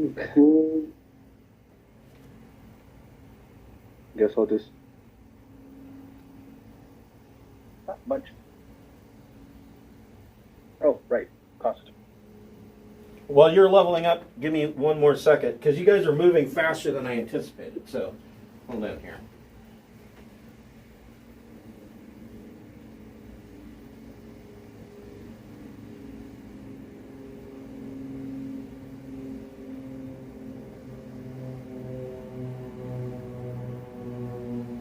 Okay. Guess I'll just... Not much. Oh, right. Cost. While you're leveling up, give me one more second, because you guys are moving faster than I anticipated, so hold on here.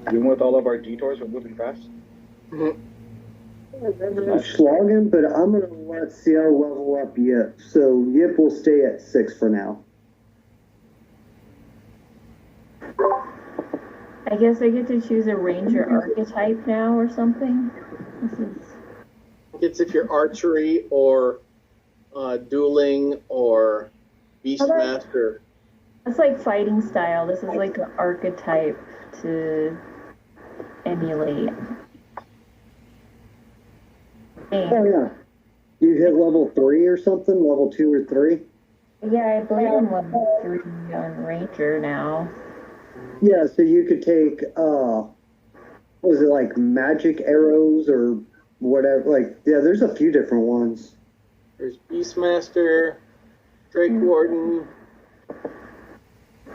Even with all of our detours, we're moving fast. I'm slogging, but I'm going to let CL level up Yip. So Yip will stay at 6 for now. I guess I get to choose a ranger archetype now or something. This is... It's if you're archery or dueling or beastmaster. That's like fighting style. This is like an archetype to emulate. Oh, yeah. You hit level 3 or something? Level 2 or 3? Yeah, I believe I'm level 3 on ranger now. Yeah, so you could take, was it like magic arrows or whatever? Like, yeah, there's a few different ones. There's beastmaster, Drake Warden.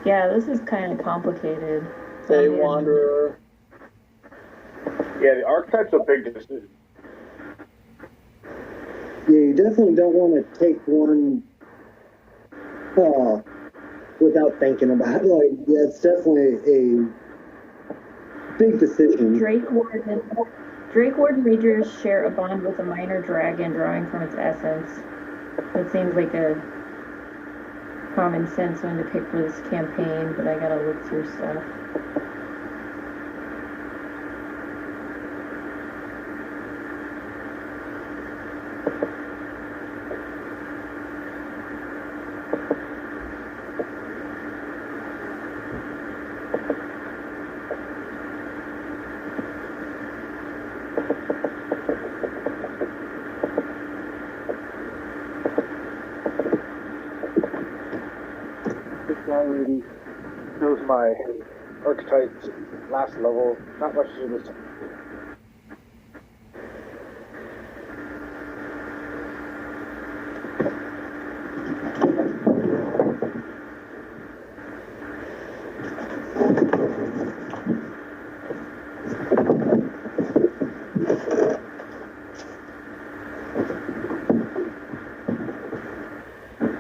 Yeah, this is kind of complicated. Day Wanderer. Yeah, the archetype's a big decision. Yeah, you definitely don't want to take one without thinking about it. Like, yeah, it's definitely a big decision. Drake Warden Rangers share a bond with a minor dragon drawing from its essence. It seems like a common sense one to pick for this campaign, but I gotta look through stuff. I already chose my archetypes last level. Not much to do this.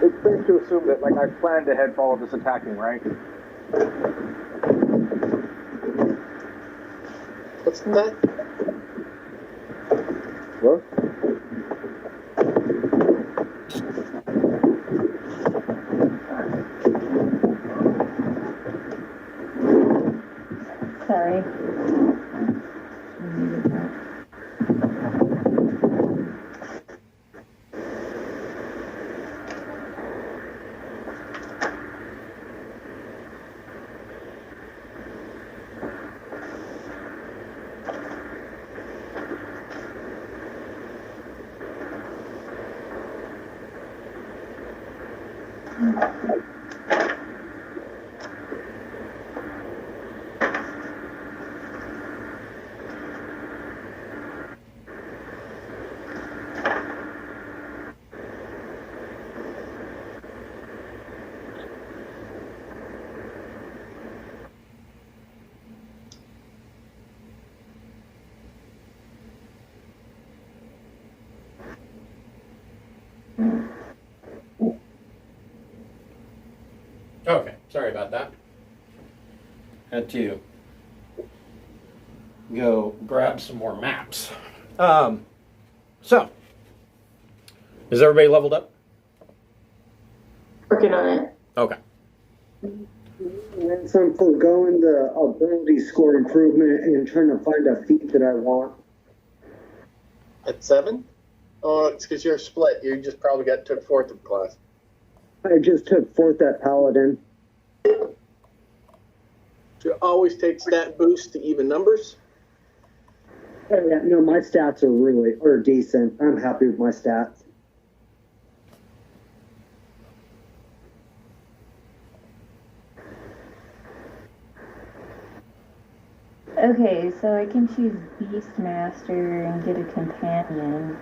It's safe to assume that, like, I planned ahead for all of this attacking, right? What's that? What? Sorry. Okay, sorry about that. Had to go grab some more maps. So, is everybody leveled up? Working on it. Okay. And then some for going the ability score improvement and trying to find a feat that I want. At 7? Oh, it's because you're split. You just probably took 4th of class. I just took 4th at Paladin. You always take stat boost to even numbers. Oh, yeah, no, my stats are decent. I'm happy with my stats. Okay, so I can choose Beastmaster and get a companion.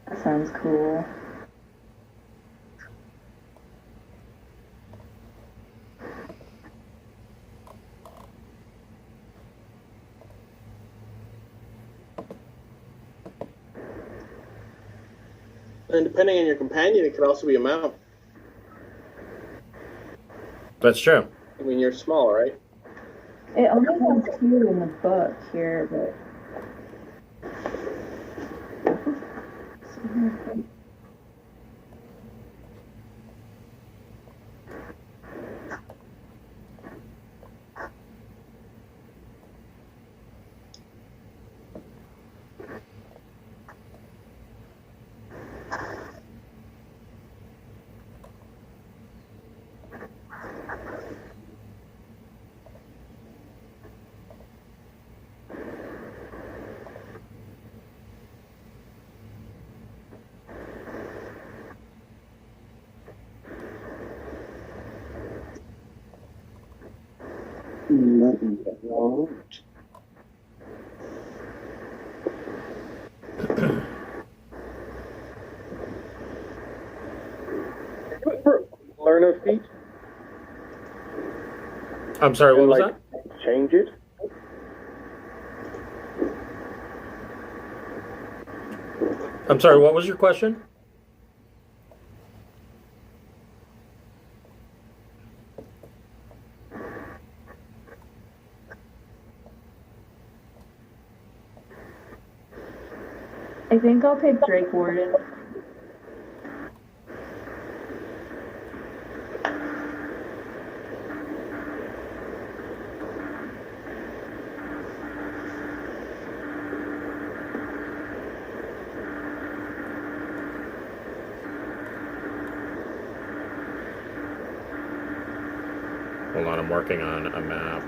That sounds cool. And depending on your companion, it could also be a mount. That's true. I mean, you're small, right? It only has 2 in the book here, but... Nothing but wrong. Learn a feat I'm sorry, what and was like that? change it. I'm sorry, what was your question? I think I'll pick Drake Warden. Hold on, I'm working on a map.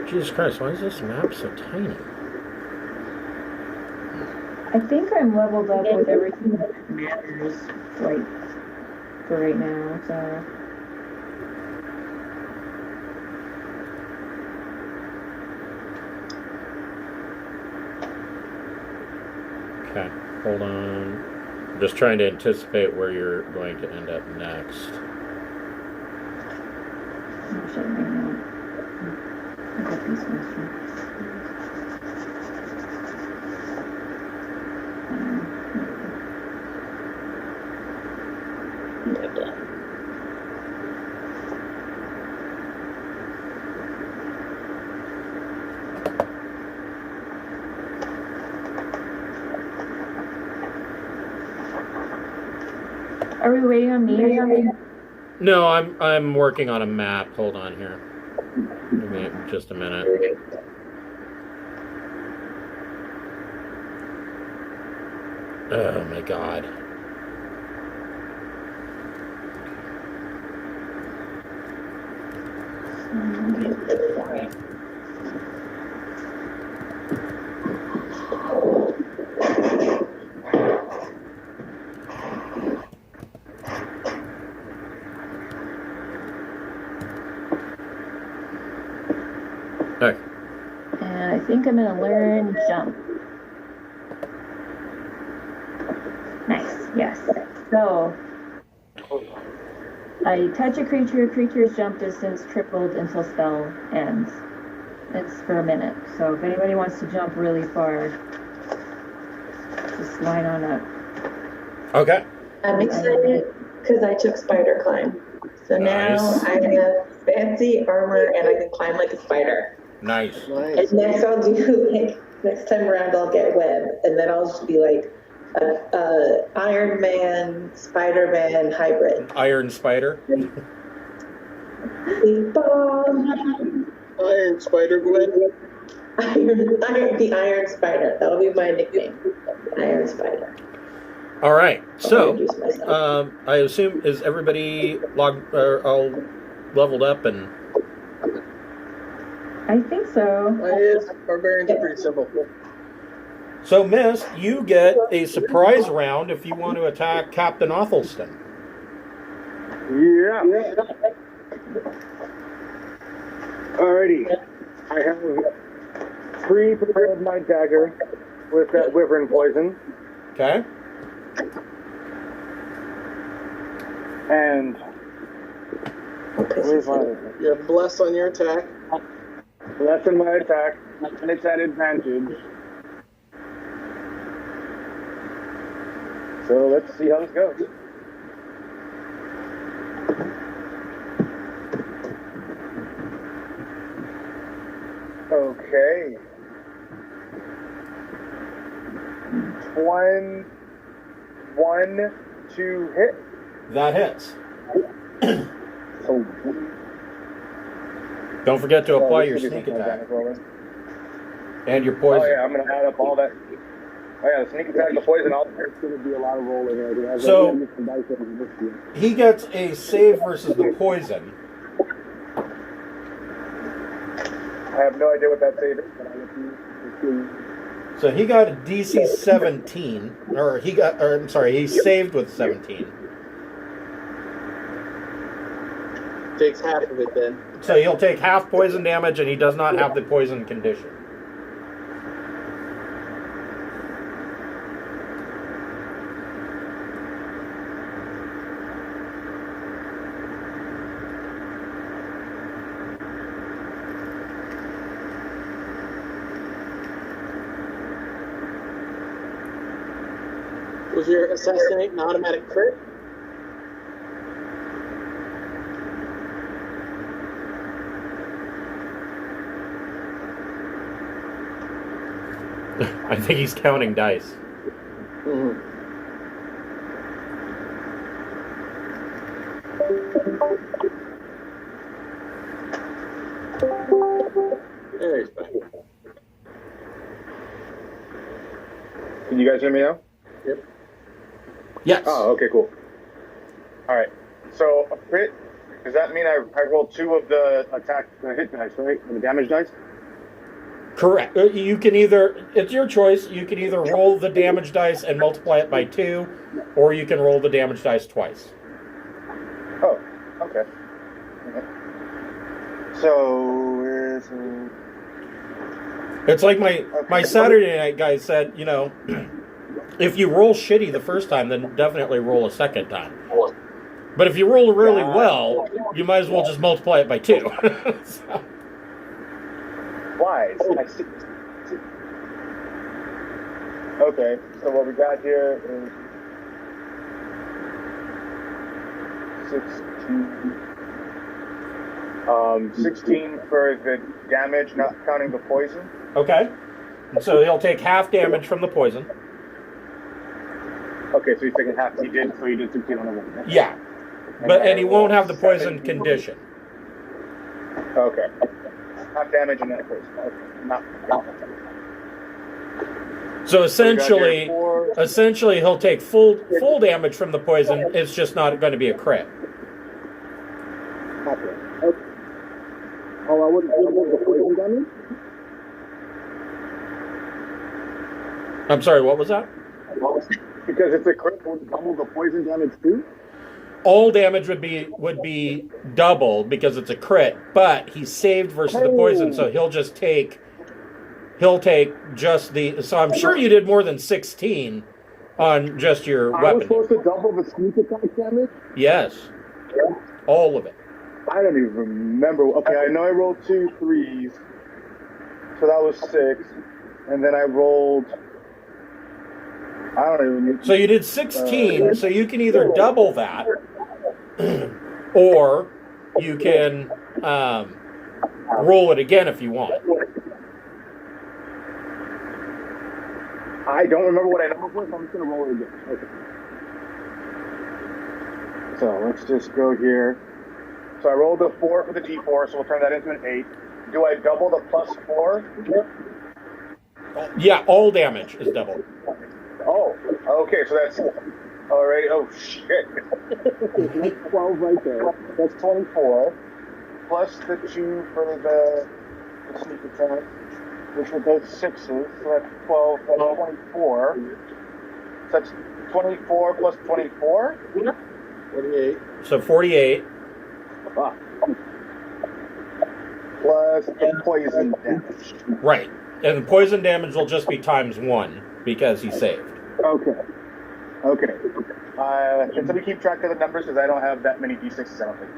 Jesus Christ, why is this map so tiny? I think I'm leveled up with everything that matters, like, for right now, so... Okay, hold on. I'm just trying to anticipate where you're going to end up next. Oh, shit, right now. I got Beastmaster. Are we waiting on me? No, I'm working on a map. Hold on here. Give me just a minute. Oh my god. Okay. And I think I'm gonna learn jump. Nice, yes. So, I touch a creature's jump distance tripled until spell ends. It's for a minute. So if anybody wants to jump really far, just line on up. Okay. I'm excited because I took spider climb. So now Nice. I have fancy armor and I can climb like a spider. Nice. Nice. And next I'll do like next time around I'll get web and then I'll just be like a Iron Man, Spider-Man hybrid. Iron Spider. Big bomb. Iron Spider Gwen. The Iron Spider. That'll be my nickname. Iron Spider. All right. So, introduce myself. I assume is everybody all leveled up and I think so. Yes, barbarians are pretty simple. So, Mist, you get a surprise round if you want to attack Captain Athelstan. Yeah. Alrighty. I have pre-prepared my dagger with that wyvern poison. Okay. And where's my You have bless on your attack. lessen my attack, and it's at advantage. So let's see how this goes. Okay. 1 to hit. That hits. So Don't forget to apply your sneak attack and your poison. Oh yeah, I'm gonna add up all that. Oh yeah, the sneak attack, the poison. There's gonna be a lot of rolling here. So he gets a save versus the poison. I have no idea what that save is, but I'll let you. So he got a DC 17, or he saved with 17. Takes half of it then. So he'll take half poison damage, and he does not have the poison condition. Was your assassinate an automatic crit? I think he's counting dice. Mm-hmm. There he's back. Can you guys hear me now? Yep. Yes. Oh, okay, cool. All right. So a crit, does that mean I roll 2 of the hit dice, right? And the damage dice? Correct. You can either, it's your choice, you can either roll the damage dice and multiply it by 2, or you can roll the damage dice twice. Oh, okay. So where's It's like my Saturday night guy said, you know, if you roll shitty the first time, then definitely roll a second time. But if you roll really well, you might as well just multiply it by 2. So. Why? I see. Okay, so what we got here is 16 for the damage, not counting the poison. Okay. So he'll take half damage from the poison. Okay, so he's taking half. He did 16 on the one. Yeah. And he won't have the poison condition. Okay. Half damage and then poison. Okay. Not. So essentially he'll take full damage from the poison. It's just not going to be a crit. Okay. Oh, I wouldn't the poison damage? I'm sorry, what was that? Because it's a crit, would double the poison damage too? All damage would be double because it's a crit, but he's saved versus the poison, so he'll take just the. So I'm sure you did more than 16 on just your weapon. I was supposed to double the sneak attack damage? Yes, all of it. I don't even remember. Okay, I know I rolled 2 3s, so that was 6, and then I rolled. I don't even. So you did 16. So you can either double that, or you can roll it again if you want. I don't remember what I numbered for, so I'm just going to roll it again. Okay. So let's just go here. So I rolled a 4 for the D4, so we'll turn that into an 8. Do I double the +4? Yeah, all damage is double. Oh, okay, so that's already. Oh, shit. That's 12 right there. That's 24. Plus the 2 for the sneak attack. which are both 6s. So that's 12, that's 24. So that's 24 plus 24? 48. So 48. Ah. Plus the poison damage. Right. And poison damage will just be times 1 because he saved. Okay. Can somebody keep track of the numbers because I don't have that many d6s, I don't think.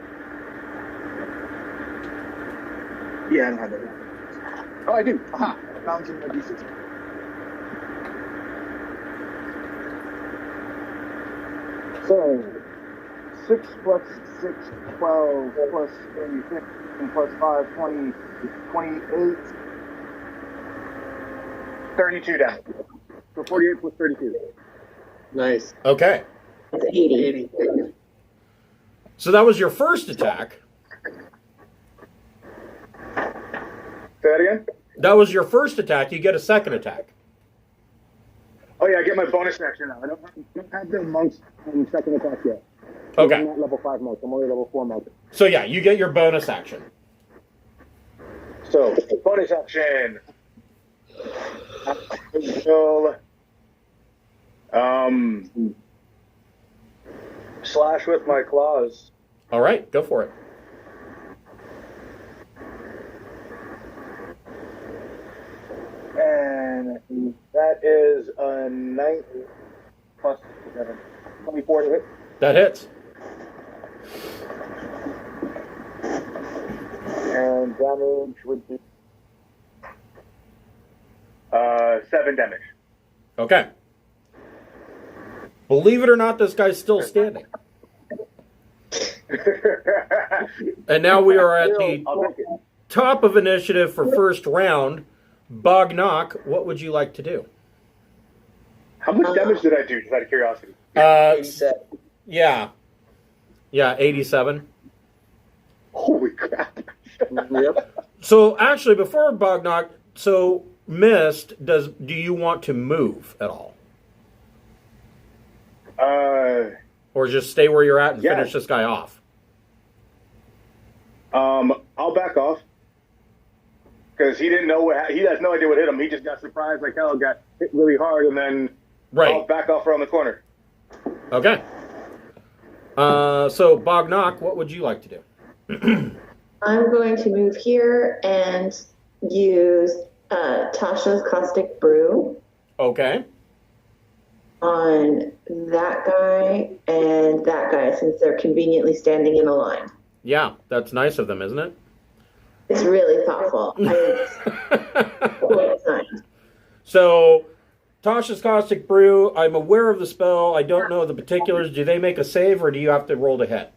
Yeah, I don't have that. Oh, I do. Aha. I found some of my d6. So, 6 plus 6, 12, plus 3, 15, plus 5, 20, 28, 32 damage. So 48 plus 32. Nice. Okay. It's 80. 80. So that was your first attack. Say that again? That was your first attack. You get a second attack. Oh yeah, I get my bonus action now. I don't have the monk's second attack yet. Okay. I'm not level 5 monk. I'm only level 4 monk. So yeah, you get your bonus action. So, bonus action. I will slash with my claws. All right, go for it. And that is a 9 plus 7. 24 to hit. That hits. And damage would be 7 damage. Okay. Believe it or not, this guy's still standing. And now we are at the top of initiative for first round. Bognock, what would you like to do? How much damage did I do, just out of curiosity? 87. Yeah. Yeah, 87. Holy crap. Yep. So actually, before Bognock, so Mist, do you want to move at all? Or just stay where you're at and finish this guy off? I'll back off. Because he didn't know he has no idea what hit him. He just got surprised like hell, got hit really hard, and then I'll back off around the corner. Okay. So Bognock, what would you like to do? I'm going to move here and use Tasha's Caustic Brew Okay. on that guy and that guy, since they're conveniently standing in a line. Yeah, that's nice of them, isn't it? It's really thoughtful. Quite kind. So, Tasha's Caustic Brew, I'm aware of the spell. I don't know the particulars. Do they make a save, or do you have to roll to hit?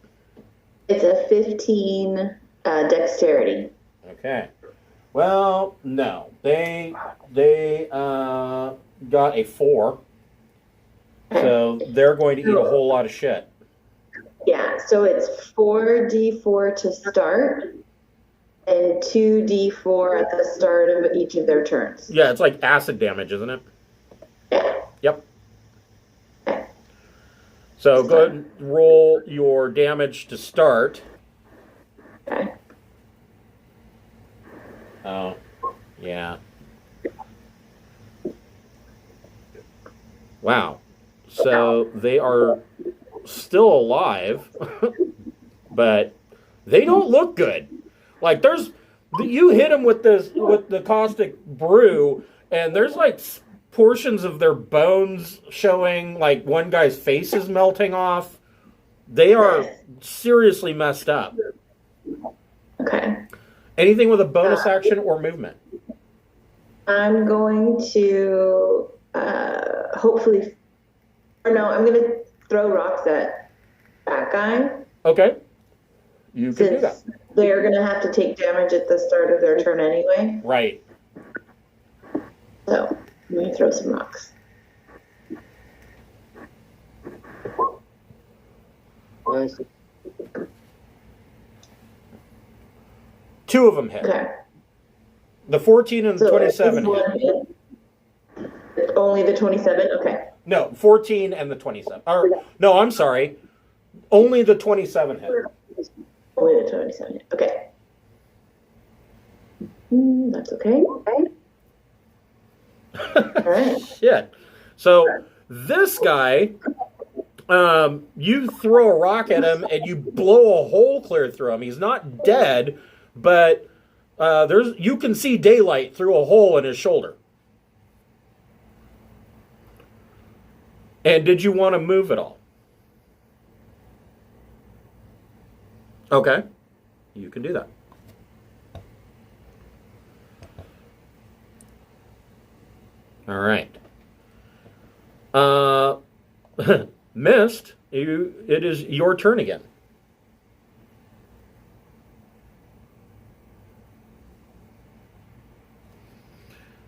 It's a 15 dexterity. Okay. Well, no. They got a 4. So they're going to eat a whole lot of shit. Yeah, so it's 4d4 to start and 2d4 at the start of each of their turns. Yeah, it's like acid damage, isn't it? Yeah. Yep. So go ahead and roll your damage to start. Okay. Oh, yeah. Wow. So they are still alive, but they don't look good. Like you hit them with the caustic brew, and there's like portions of their bones showing. Like one guy's face is melting off. They are seriously messed up. Okay. Anything with a bonus action or movement? I'm going to hopefully, or no, I'm going to throw rocks at that guy. Okay. You can do that. Since they're going to have to take damage at the start of their turn anyway. Right. So I'm going to throw some rocks. Nice. 2 of them hit. Okay. The 14 and the So 27 is hit. one hit? Only the 27? Okay. No, 14 and the 27. Or, no, I'm sorry. Only the 27 hit. Only the 27 hit. Okay. That's okay. right. Shit. So this guy, you throw a rock at him and you blow a hole clear through him. He's not dead, but you can see daylight through a hole in his shoulder. And did you want to move at all? Okay. You can do that. All right. Mist, it is your turn again.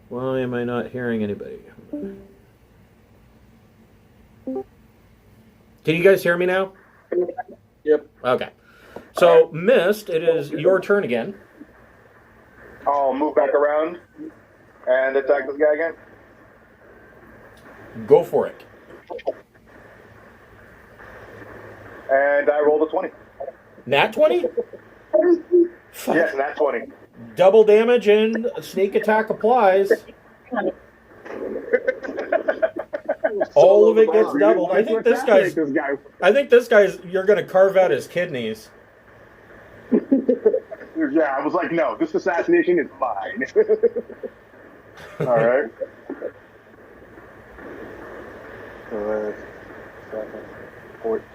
Why am I not hearing anybody? Can you guys hear me now? Yep. Okay. So, Mist, it is your turn again. I'll move back around and attack this guy again. Go for it. And I rolled a 20. Nat 20? Yes, nat 20. Double damage and sneak attack applies. All of it gets doubled. I think this guy's. You're going to carve out his kidneys. Yeah, I was like, no, this assassination is mine. All right. So that's 7, 14.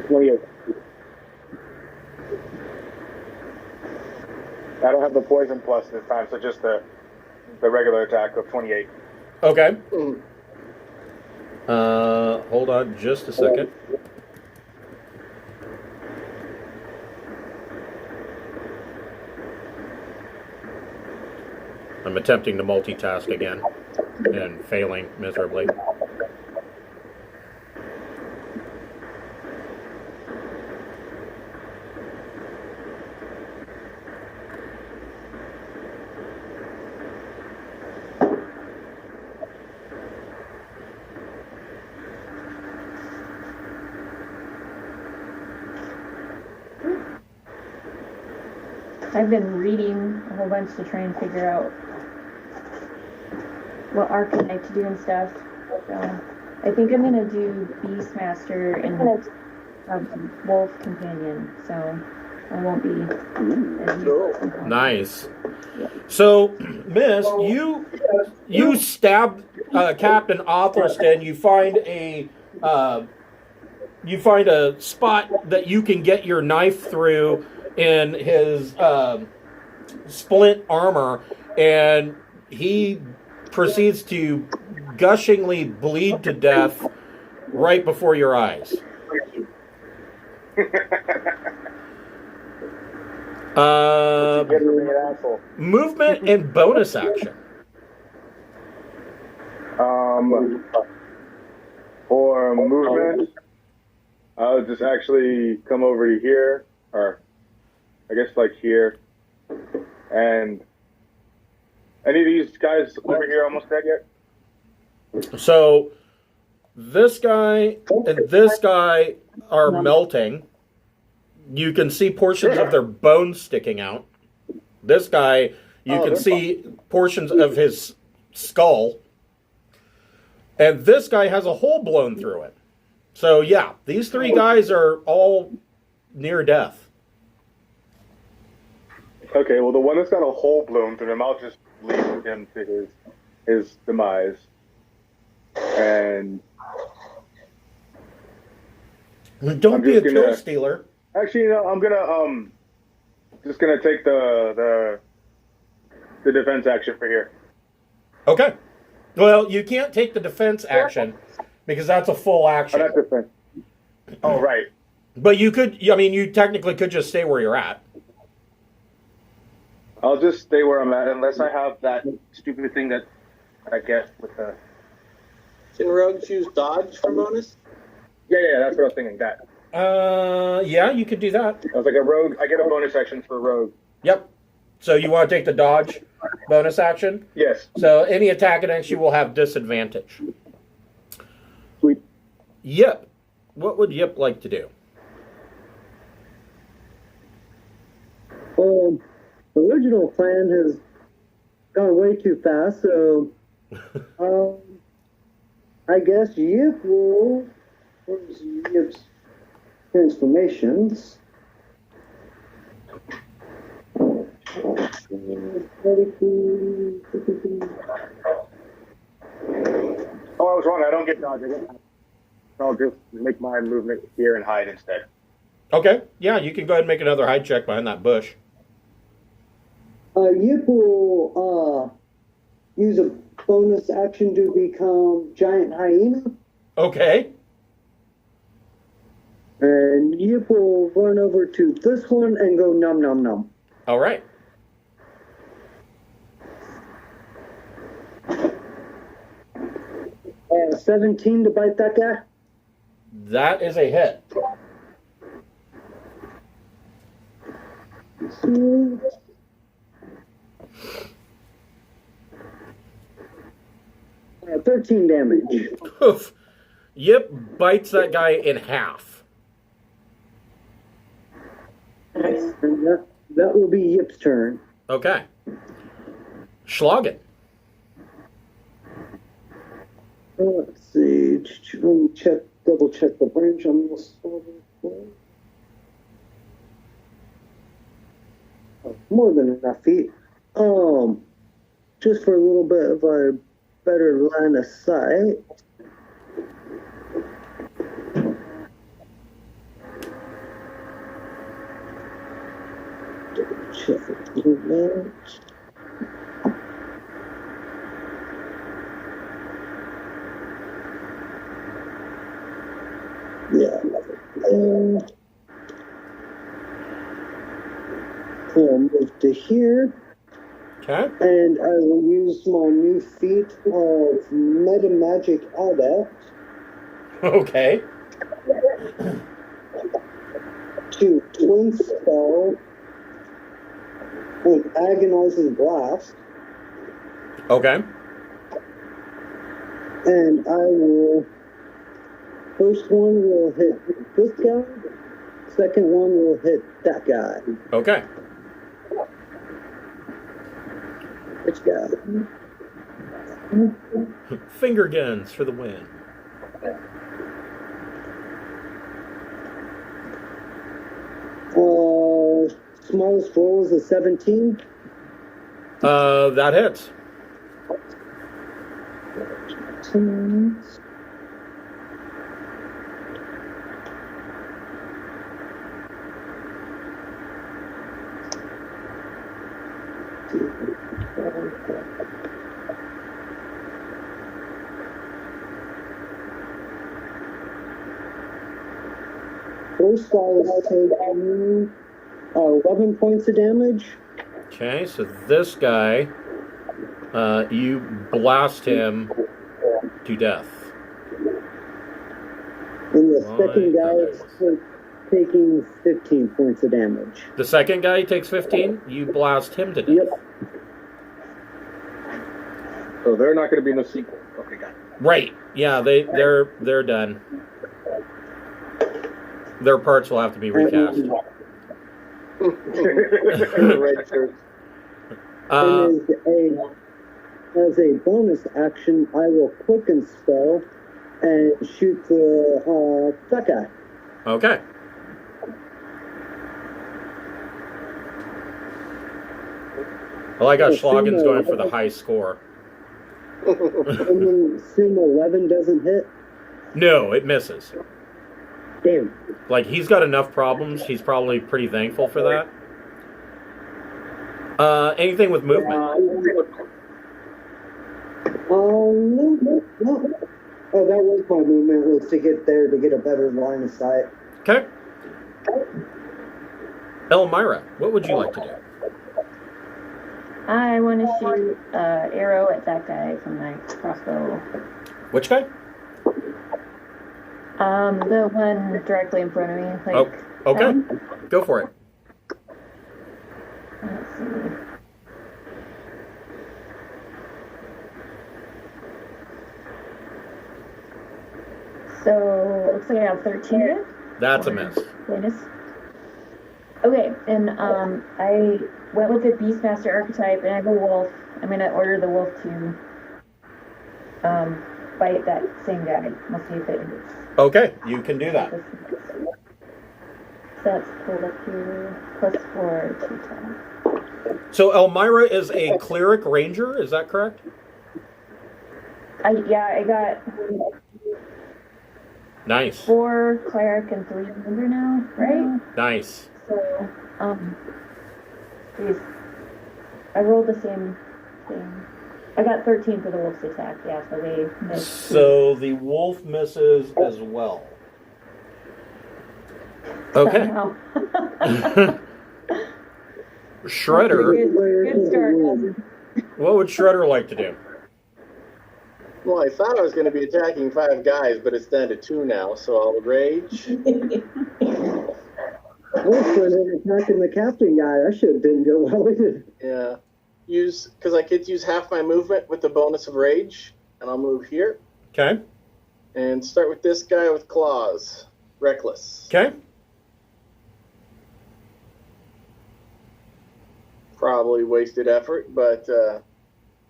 28. I don't have the poison plus this time, so just the regular attack of 28. Okay. Hold on just a second. I'm attempting to multitask again and failing miserably. I've been reading a whole bunch to try and figure out what archetype to do and stuff. So I think I'm gonna do Beastmaster and Wolf Companion. So I won't be as useful. Nice. So, Miss, you stab Captain Athelstan. You find a spot that you can get your knife through in his splint armor, and he proceeds to gushingly bleed to death right before your eyes. Movement and bonus action. For movement, I'll just actually come over to here, or I guess like here. And any of these guys over here almost dead yet? So this guy and this guy are melting. You can see portions of their bones sticking out. This guy, you can see portions of his skull. And this guy has a hole blown through it. So yeah, these three guys are all near death. Okay, well the one that's got a hole blown through him, I'll just leave him to his demise. And don't be a kill stealer. Actually, no, I'm gonna just gonna take the defense action for here. Okay. Well, you can't take the defense action because that's a full action. Oh, that's defense. Oh, right. But you could. I mean, you technically could just stay where you're at. I'll just stay where I'm at unless I have that stupid thing that I get with the. Can rogues use dodge for bonus? Yeah, that's what I was thinking. That. Yeah, you could do that. I was like a rogue. I get a bonus action for rogue. Yep. So you want to take the dodge bonus action? Yes. So any attack against you will have disadvantage. Sweet. Yep. What would Yip like to do? original plan has gone way too fast, so I guess Yip will. Where's Yip's transformations? Oh, I was wrong. I don't get dodge. I'll just make my movement here and hide instead. Okay. Yeah, you can go ahead and make another hide check behind that bush. Yip will use a bonus action to become giant hyena, Okay. and Yip will run over to this one and go num num num. All right. Uh, 17 to bite that guy. That is a hit. 13 damage. Oof. Yip bites that guy in half. Nice. And that will be Yip's turn. Okay. Schlagen. Let's see. Let me double check the branch on this. More than enough feet. Just for a little bit of a better line of sight. Double check the movement. Yeah. I'll move to here. Okay. And I will use my new feat of Meta Magic Adept Okay. to twin spell an agonizing blast. Okay. And I will. First one will hit this guy. Second one will hit that guy. Okay. Which guy? Finger guns for the win. Smallest roll is a 17. That hits. First guy is taking 11 points of damage. Okay, so this guy, you blast him to death. And the second guy is taking 15 points of damage. The second guy takes 15. You blast him to death. Yep. So they're not going to be in the sequel. Okay, got it. Right. Yeah, they're done. Their parts will have to be recast. Red shirt. As a bonus action, I will quicken spell and shoot that guy. Okay. Well, I got Schlagen's going for the high score. And then Sim 11 doesn't hit. No, it misses. Damn. Like, he's got enough problems. He's probably pretty thankful for that. Anything with movement? No. Oh, that was my movement, was to get there to get a better line of sight. Okay. Elmira, what would you like to do? I want to shoot arrow at that guy from my crossbow. Which guy? The one directly in front of me. Like, Oh, okay. Go for it. Let's see. So, looks like I have 13 hit. That's a miss. Minus. Okay, and I went with the Beastmaster archetype, and I have a wolf. I'm gonna order the wolf to bite that same guy. We'll see if it hits. Okay, you can do that. So that's pulled up here. +4 to 10. So Elmira is a cleric ranger, is that correct? I got Nice. 4 cleric and 3 ranger now, right? Nice. So, geez, I rolled the same thing. I got 13 for the wolf's attack, yeah, so they missed. So the wolf misses as well. Okay. Somehow. Shredder, Good start, cousin. what would Shredder like to do? Well, I thought I was going to be attacking 5 guys, but it's down to 2 now, so I'll rage. Attacking the captain guy. That shit didn't go well either. Yeah. Because I could use half my movement with the bonus of rage, and I'll move here. Okay. And start with this guy with claws. Reckless. Okay. Probably wasted effort, but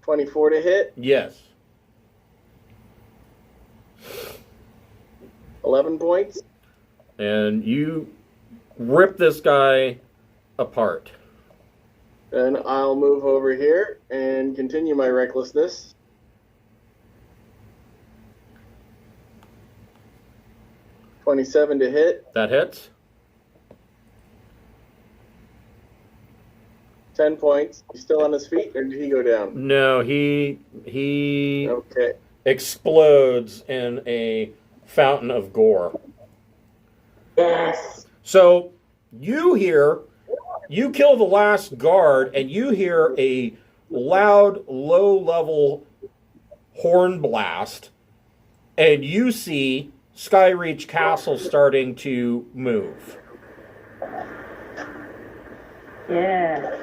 24 to hit, Yes. 11 points. And you rip this guy apart. Then I'll move over here and continue my recklessness. $27 to hit, That hits. 10 points. He's still on his feet, or did he go down? No, he Okay. explodes in a fountain of gore. Yes. So you kill the last guard, and you hear a loud, low-level horn blast, and you see Skyreach Castle starting to move. Yeah.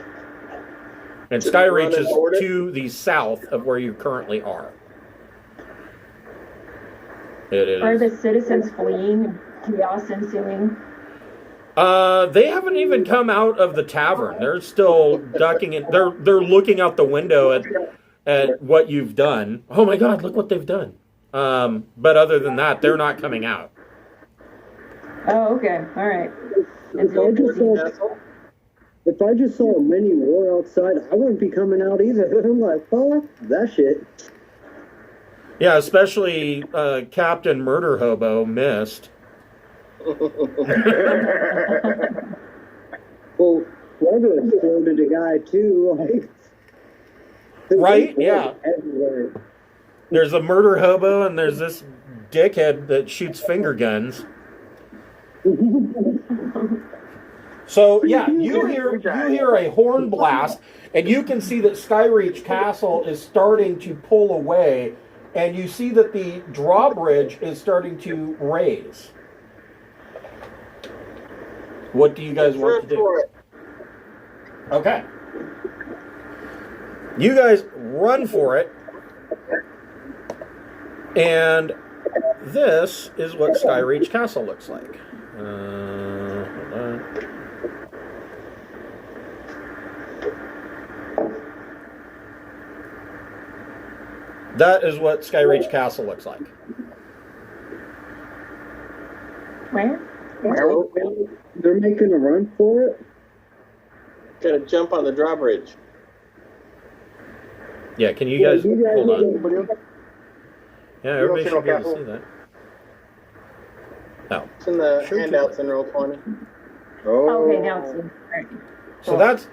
And Skyreach is to the south of where you currently are. It Are is. the citizens fleeing? Chaos ensuing? They haven't even come out of the tavern. They're still ducking in. They're looking out the window at what you've done. Oh my God! Look what they've done. But other than that, they're not coming out. Oh, okay. All right. And If I just saw a mini war outside, I wouldn't be coming out either. I'm like, fuck that shit. Yeah, especially Captain Murder Hobo missed. Well, Florida exploded a guy too. Like, Right? Yeah. Everywhere. There's a murder hobo, and there's this dickhead that shoots finger guns. So yeah, you hear a horn blast, and you can see that Skyreach Castle is starting to pull away, and you see that the drawbridge is starting to raise. What do you guys want to do? Okay. You guys run for it, and this is what Skyreach Castle looks like. Hold on. That is what Skyreach Castle looks like. where? They're making a run for it. Gotta jump on the drawbridge. Yeah, can you guys hold on? Anybody Yeah, everybody should be able to see that. Oh. It's in the Sure, handouts in roll 20. Oh. Okay, now it's all right. So that's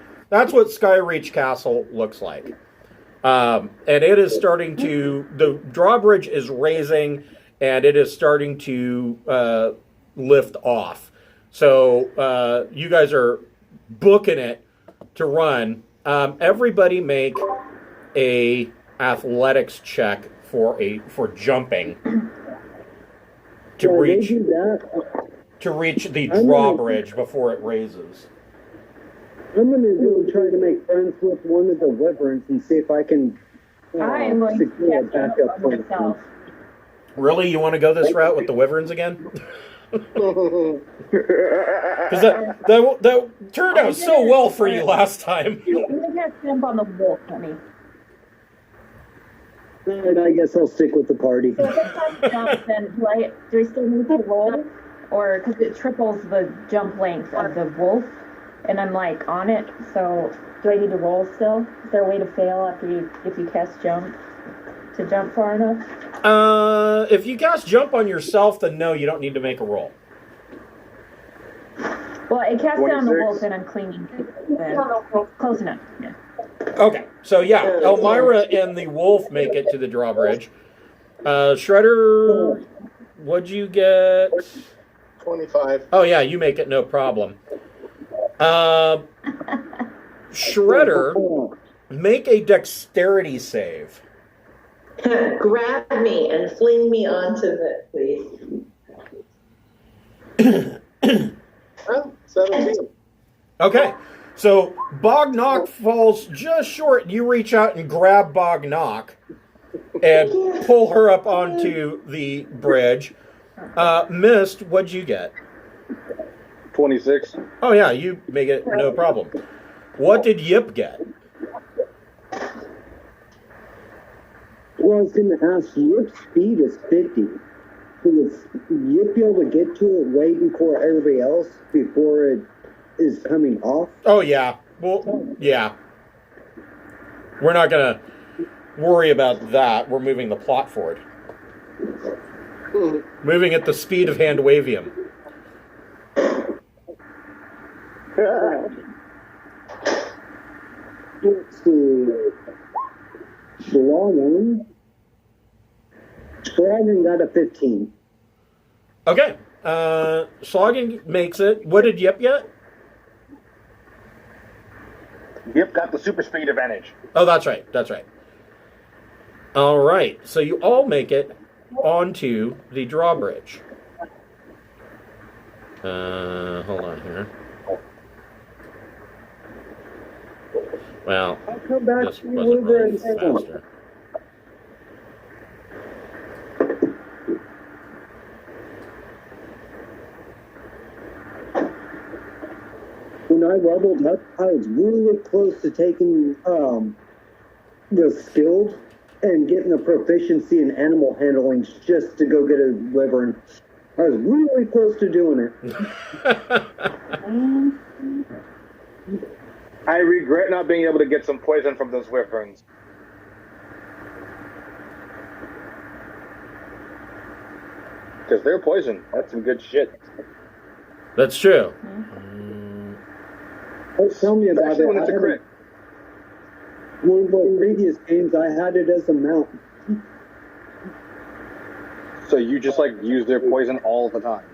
what Skyreach Castle looks like. And it is starting to, the drawbridge is raising, and it is starting to lift off. So you guys are booking it to run. Everybody make a athletics check for jumping to reach the drawbridge before it raises. I'm going to go try to make friends with one of the wyverns and see if I can I am going to secure a catch up backup on plan. myself. Really? You want to go this route with the wyverns again? Because that turned out so well for you last time. I'm gonna cast jump on the wolf, honey. And I guess I'll stick with the party. So if I cast jump, then do I still need to roll? Or, because it triples the jump length of the wolf, and I'm like on it, so do I need to roll still? Is there a way to fail if you cast jump? To jump far enough? If you cast jump on yourself, then no, you don't need to make a roll. Well, it cast down the 26. wolf, and I'm clinging to it. Close enough. Yeah. Okay, so yeah, Elmira and the wolf make it to the drawbridge. Shredder, what'd you get? 25. Oh yeah, you make it, no problem. Shredder, make a dexterity save. Grab me and fling me onto it, please. Oh, 17. Okay, so Bognock falls just short. You reach out and grab Bognock and pull her up onto the bridge. Mist, what'd you get? 26. Oh yeah, you make it, no problem. What did Yip get? Well, I was going to ask, Yip's speed is 50. So is Yip be able to get to it way before everybody else, before it is coming off? Oh yeah, well, yeah. We're not gonna worry about that. We're moving the plot forward. Moving at the speed of hand wavium. Let's see. Slogan got a 15. Okay, Slogging makes it. What did Yip get? Yep, got the super speed advantage. Oh, that's right. That's right. All right. So you all make it onto the drawbridge. Hold on here. Well, I'll come back this to wasn't Wilbur really and say faster. When I leveled up, I was really close to taking the skilled and getting a proficiency in animal handling just to go get a wyvern. I was really close to doing it. I regret not being able to get some poison from those wyverns. Because they're poison. That's some good shit. That's true. Oh, tell me about Especially it. when it's a crit. One of the previous games, I had it as a mount. So you just like use their poison all the time.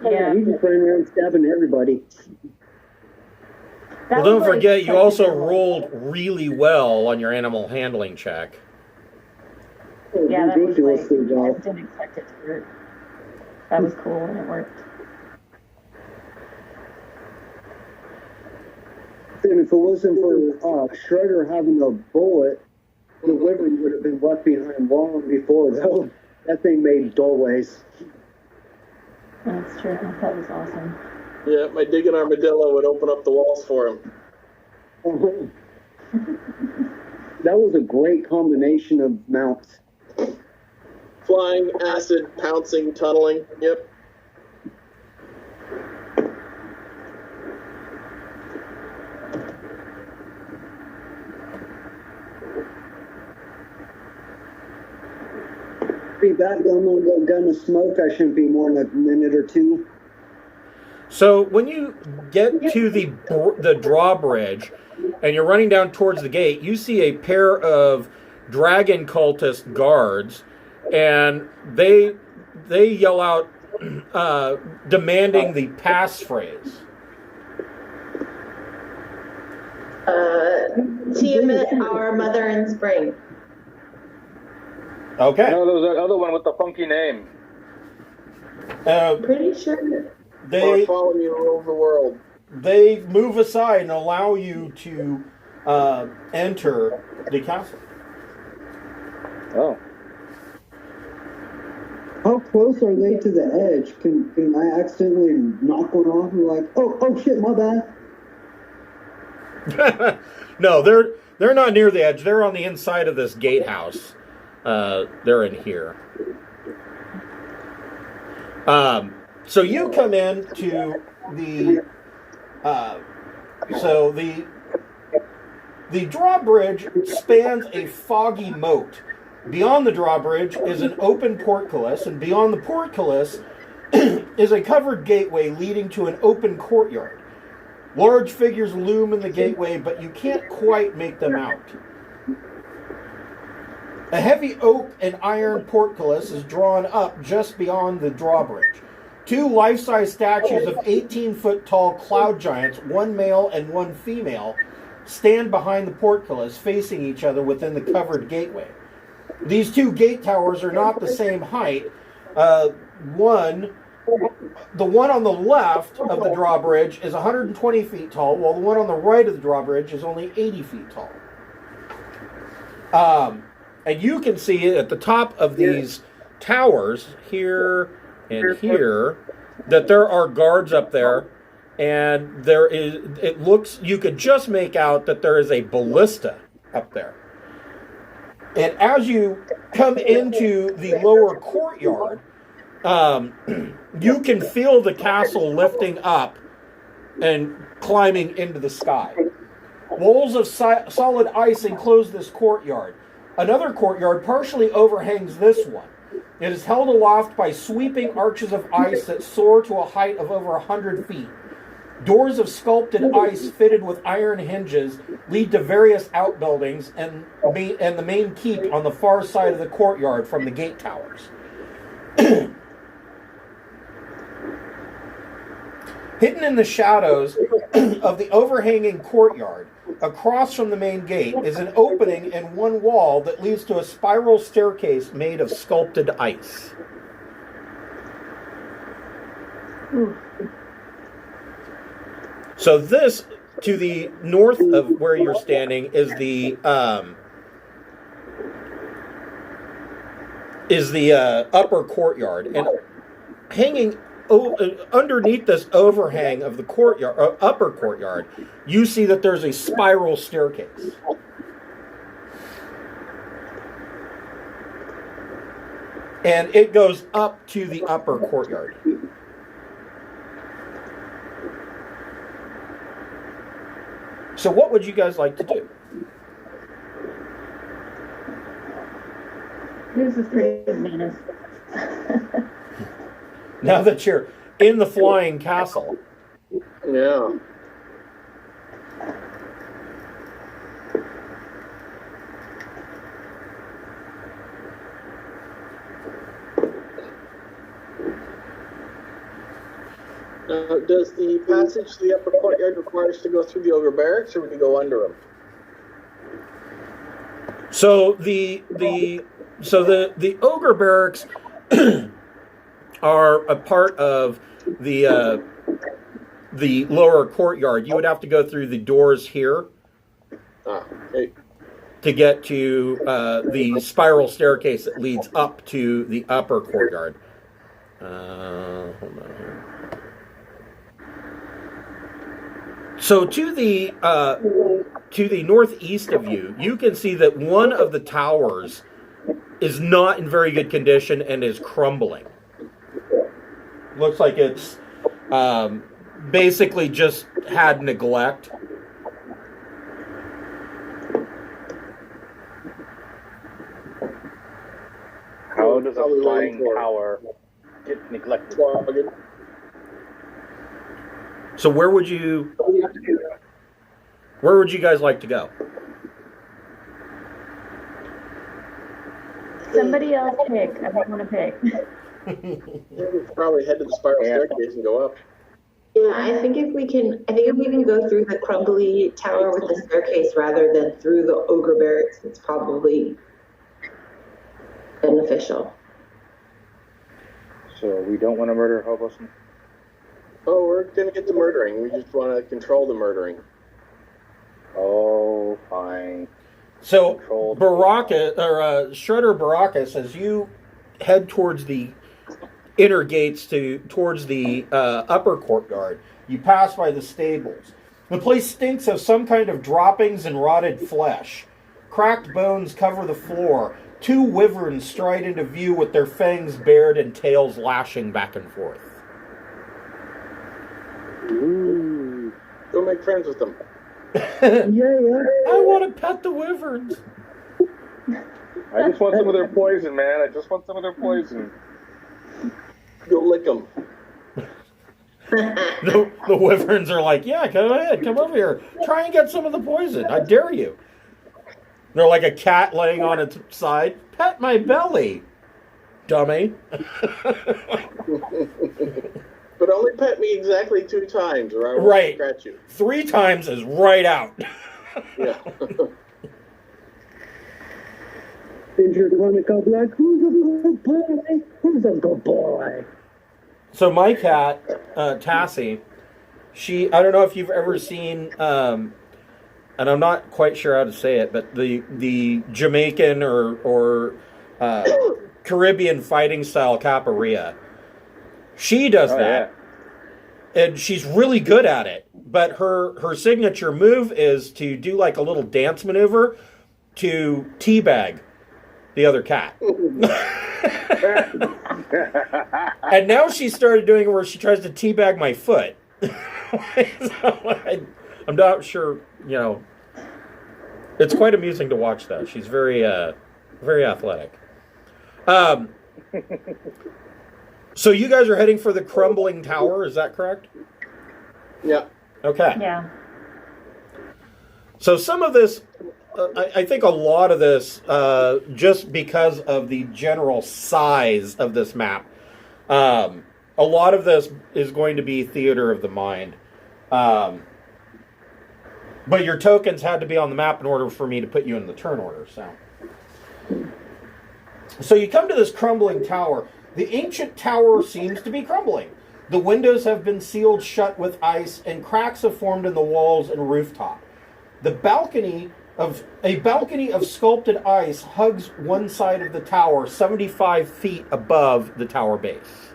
Yeah. He just ran around stabbing everybody. Well, don't forget, you also rolled really well on your animal handling check. Yeah, that was Ridiculously I well. didn't expect it to work. That was cool and it worked. And if it wasn't for Shredder having a bullet, the wyvern would have been left behind long before, though. That thing made doorways. That's true. That was awesome. Yeah, my digging armadillo would open up the walls for him. That was a great combination of mounts. Flying, acid, pouncing, tunneling. Yep. Be back on the gun of smoke. I shouldn't be more than a minute or two. So when you get to the drawbridge and you're running down towards the gate, you see a pair of dragon cultist guards, and they yell out, demanding the passphrase. Tiamat, our mother in spring. Okay. No, there was that other one with the funky name. Pretty sure. Or They follow me over the world. they move aside and allow you to enter the castle. Oh. How close are they to the edge? Can I accidentally knock one off and like, oh shit, my bad? No, they're not near the edge. They're on the inside of this gatehouse. They're in here. So you come in to the the drawbridge spans a foggy moat. Beyond the drawbridge is an open portcullis, and beyond the portcullis is a covered gateway leading to an open courtyard. Large figures loom in the gateway, but you can't quite make them out. A heavy oak and iron portcullis is drawn up just beyond the drawbridge. Two life-size statues of 18-foot-tall cloud giants, one male and one female, stand behind the portcullis, facing each other within the covered gateway. These two gate towers are not the same height. The one on the left of the drawbridge is 120 feet tall, while the one on the right of the drawbridge is only 80 feet tall. And you can see at the top of these towers, here and here, that there are guards up there, and you could just make out that there is a ballista up there. And as you come into the lower courtyard, you can feel the castle lifting up and climbing into the sky. Walls of solid ice enclose this courtyard. Another courtyard partially overhangs this one. It is held aloft by sweeping arches of ice that soar to a height of over 100 feet. Doors of sculpted ice fitted with iron hinges lead to various outbuildings and the main keep on the far side of the courtyard from the gate towers. Hidden in the shadows of the overhanging courtyard, across from the main gate, is an opening in one wall that leads to a spiral staircase made of sculpted ice. So this, to the north of where you're standing, is the upper courtyard, and hanging underneath this overhang of the courtyard, upper courtyard, you see that there's a spiral staircase. And it goes up to the upper courtyard. So what would you guys like to do? This is pretty bananas. Now that you're in the flying castle. Yeah. Does the passage to the upper courtyard require us to go through the ogre barracks, or would we go under them? So the ogre barracks are a part of the lower courtyard. You would have to go through the doors here Okay. to get to the spiral staircase that leads up to the upper courtyard. Hold on here. So to the northeast of you, you can see that one of the towers is not in very good condition and is crumbling. Looks like it's basically just had neglect. How does a flying tower get neglected? So where would you guys like to go? Somebody else pick. I don't want to pick. We could probably head to the spiral staircase and go up. Yeah, I think if we can go through the crumbly tower with the staircase rather than through the ogre barracks, it's probably beneficial. So we don't want to murder Hobosn? Oh, we're gonna get to murdering. We just want to control the murdering. Oh, fine. So Baraka, or Shredder Barakas, as you head towards the inner gates towards the upper courtyard. You pass by the stables. The place stinks of some kind of droppings and rotted flesh. Cracked bones cover the floor. 2 wyverns stride into view with their fangs bared and tails lashing back and forth. Ooh. Go make friends with them. Yeah. I want to pet the wyverns. I just want some of their poison, man. I just want some of their poison. Go lick them. The wyverns are like, yeah, go ahead, come over here. Try and get some of the poison. I dare you. They're like a cat laying on its side. Pet my belly, dummy. But only pet me exactly 2 times, or I will Right. scratch you. 3 times is right out. Yeah. Injured one to go like, who's a good boy? Who's a good boy? So my cat, Tassie, I don't know if you've ever seen, and I'm not quite sure how to say it, but the Jamaican or Caribbean fighting style capoeira. She does that. Yeah. And she's really good at it. But her signature move is to do like a little dance maneuver to teabag the other cat. And now she started doing it where she tries to teabag my foot. So I'm not sure, it's quite amusing to watch that. She's very athletic. So you guys are heading for the crumbling tower, is that correct? Yeah. Okay. Yeah. So some of this, I think a lot of this, just because of the general size of this map, a lot of this is going to be theater of the mind. But your tokens had to be on the map in order for me to put you in the turn order. So you come to this crumbling tower. The ancient tower seems to be crumbling. The windows have been sealed shut with ice, and cracks have formed in the walls and rooftop. A balcony of sculpted ice hugs one side of the tower, 75 feet above the tower base.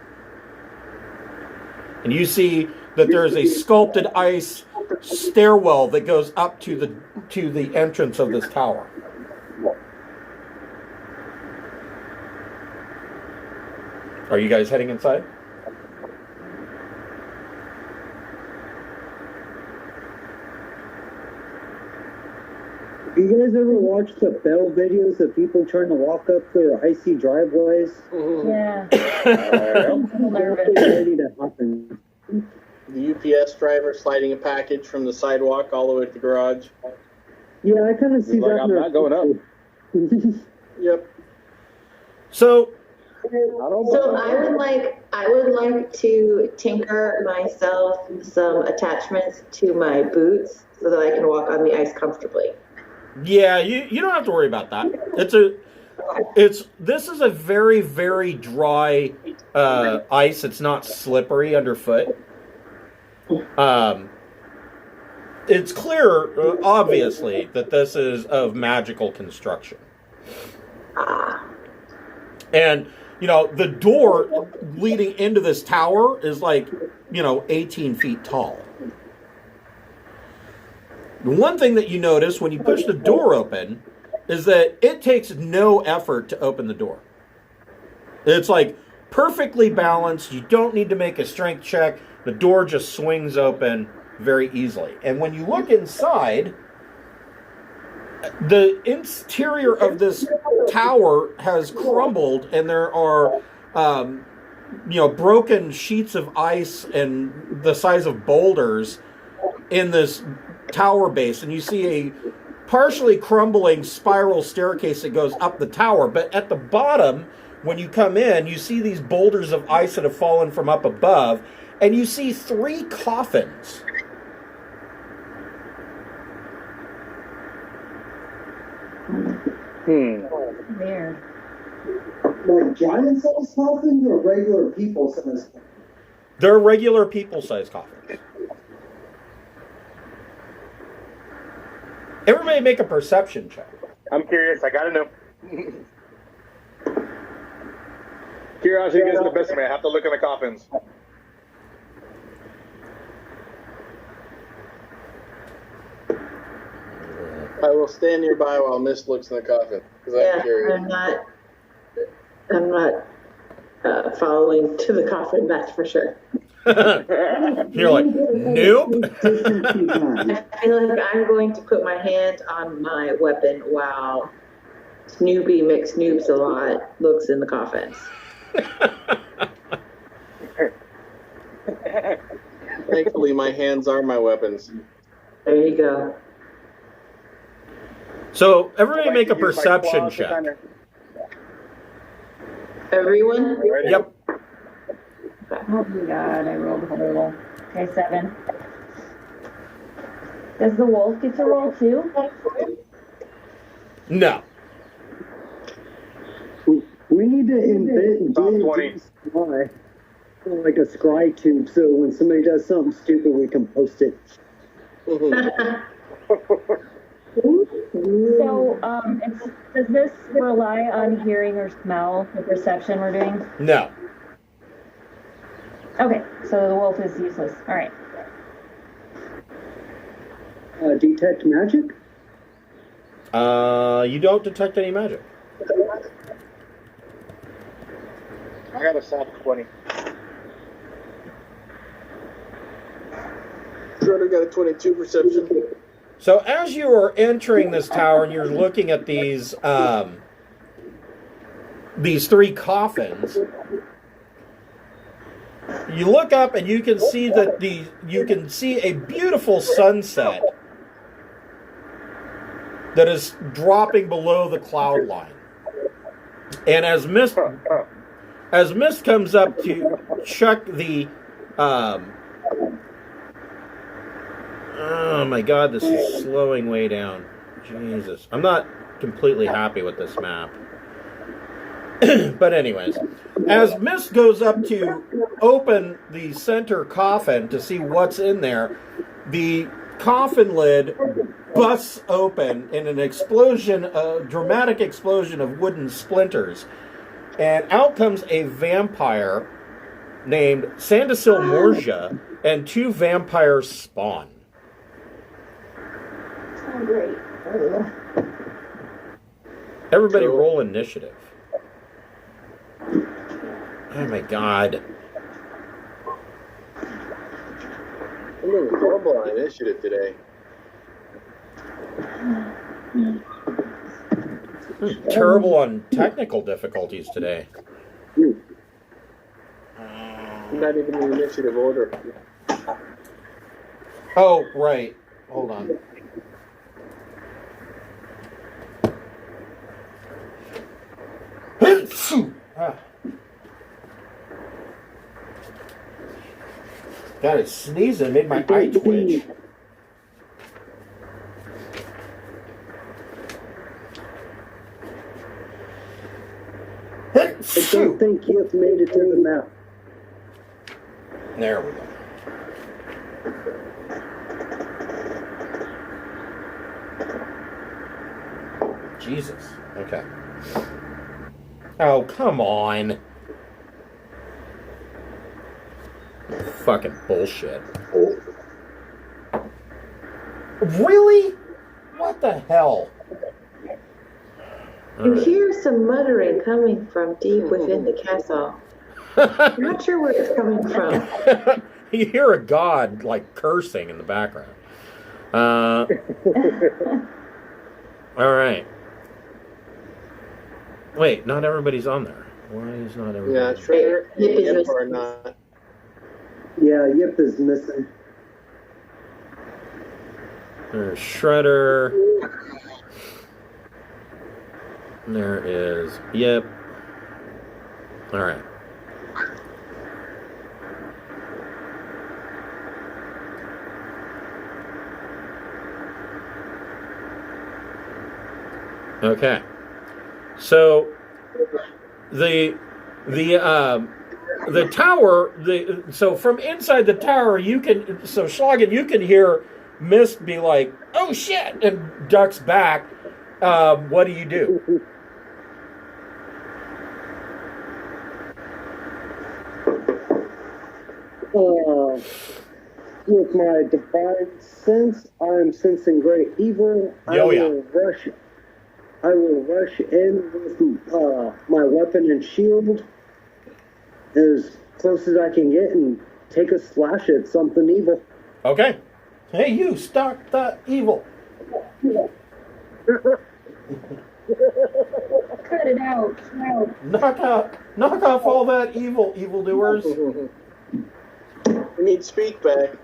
And you see that there's a sculpted ice stairwell that goes up to the entrance of this tower. Are you guys heading inside? You guys ever watch the Bell videos of people trying to walk up their icy driveways? Yeah. Ready to happen. The UPS driver sliding a package from the sidewalk all the way to the garage. Yeah, I kind of see that. I'm not going up. Yep. So I would like to tinker myself some attachments to my boots so that I can walk on the ice comfortably. yeah, you don't have to worry about that. This is a very, very dry ice. It's not slippery underfoot. It's clear, obviously, that this is of magical construction. And, the door leading into this tower is 18 feet tall. One thing that you notice when you push the door open is that it takes no effort to open the door. It's perfectly balanced. You don't need to make a strength check. The door just swings open very easily. And when you look inside, the interior of this tower has crumbled, and there are, broken sheets of ice and the size of boulders in this tower base. And you see a partially crumbling spiral staircase that goes up the tower. But at the bottom, when you come in, you see these boulders of ice that have fallen from up above, and you see 3 coffins. Weird. Like giant-sized coffins or regular people-sized coffins? They're regular people-sized coffins. Everybody make a perception check. I'm curious. I gotta know. Curiosity gets the best of me. I have to look in the coffins. I will stand nearby while Mist looks in the coffin because I'm curious. I'm not following to the coffin. That's for sure. You're like, nope. I feel like I'm going to put my hand on my weapon while Snoopy McSnoops a lot looks in the coffins. Thankfully, my hands are my weapons. There you go. So everybody make a perception check. Everyone? Yep. Oh my god, I rolled horrible. Okay, 7. Does the wolf get to roll too? No. We need to invent Top 20. scry, like a scry tube, so when somebody does something stupid, we can post it. So, does this rely on hearing or smell, the perception we're doing? No. Okay, so the wolf is useless. All right. Detect magic? You don't detect any magic. I got a soft 20. Schroeder got a 22 perception. So as you are entering this tower and you're looking at these 3 coffins, you look up and you can see that you can see a beautiful sunset that is dropping below the cloud line. And as mist comes up to check the oh my god, this is slowing way down. Jesus. I'm not completely happy with this map. But anyways, as Mist goes up to open the center coffin to see what's in there, the coffin lid busts open in an explosion, a dramatic explosion of wooden splinters. And out comes a vampire named Sandasil Morja, and 2 vampires spawn. Oh, great. Everybody roll initiative. Oh my god. I'm doing horrible on initiative today. Terrible on technical difficulties today. I'm not even in initiative order. Oh, right. Hold on. God, it sneezing made my eye twitch. I don't think you've made it to the map. There we go. Jesus. Okay. Oh, come on. Fucking bullshit. Really? What the hell? You hear some muttering coming from deep within the castle. I'm not sure where it's coming from. You hear a god, like, cursing in the background. All right. Wait, not everybody's on there. Why is not everybody? Yeah, Schroeder and Yip are not. Yeah, Yip is missing. There's Shredder. There is Yip. All right. Okay. So the tower, so from inside the tower Schlagen, you can hear Mist be like, "Oh shit," and ducks back. What do you do? with my divine sense, I'm sensing great evil. I will rush in with my weapon and shield as close as I can get and take a slash at something evil. Okay. Hey, you, stop that evil. Cut it out. No. Knock off all that evildoers. We need speak back.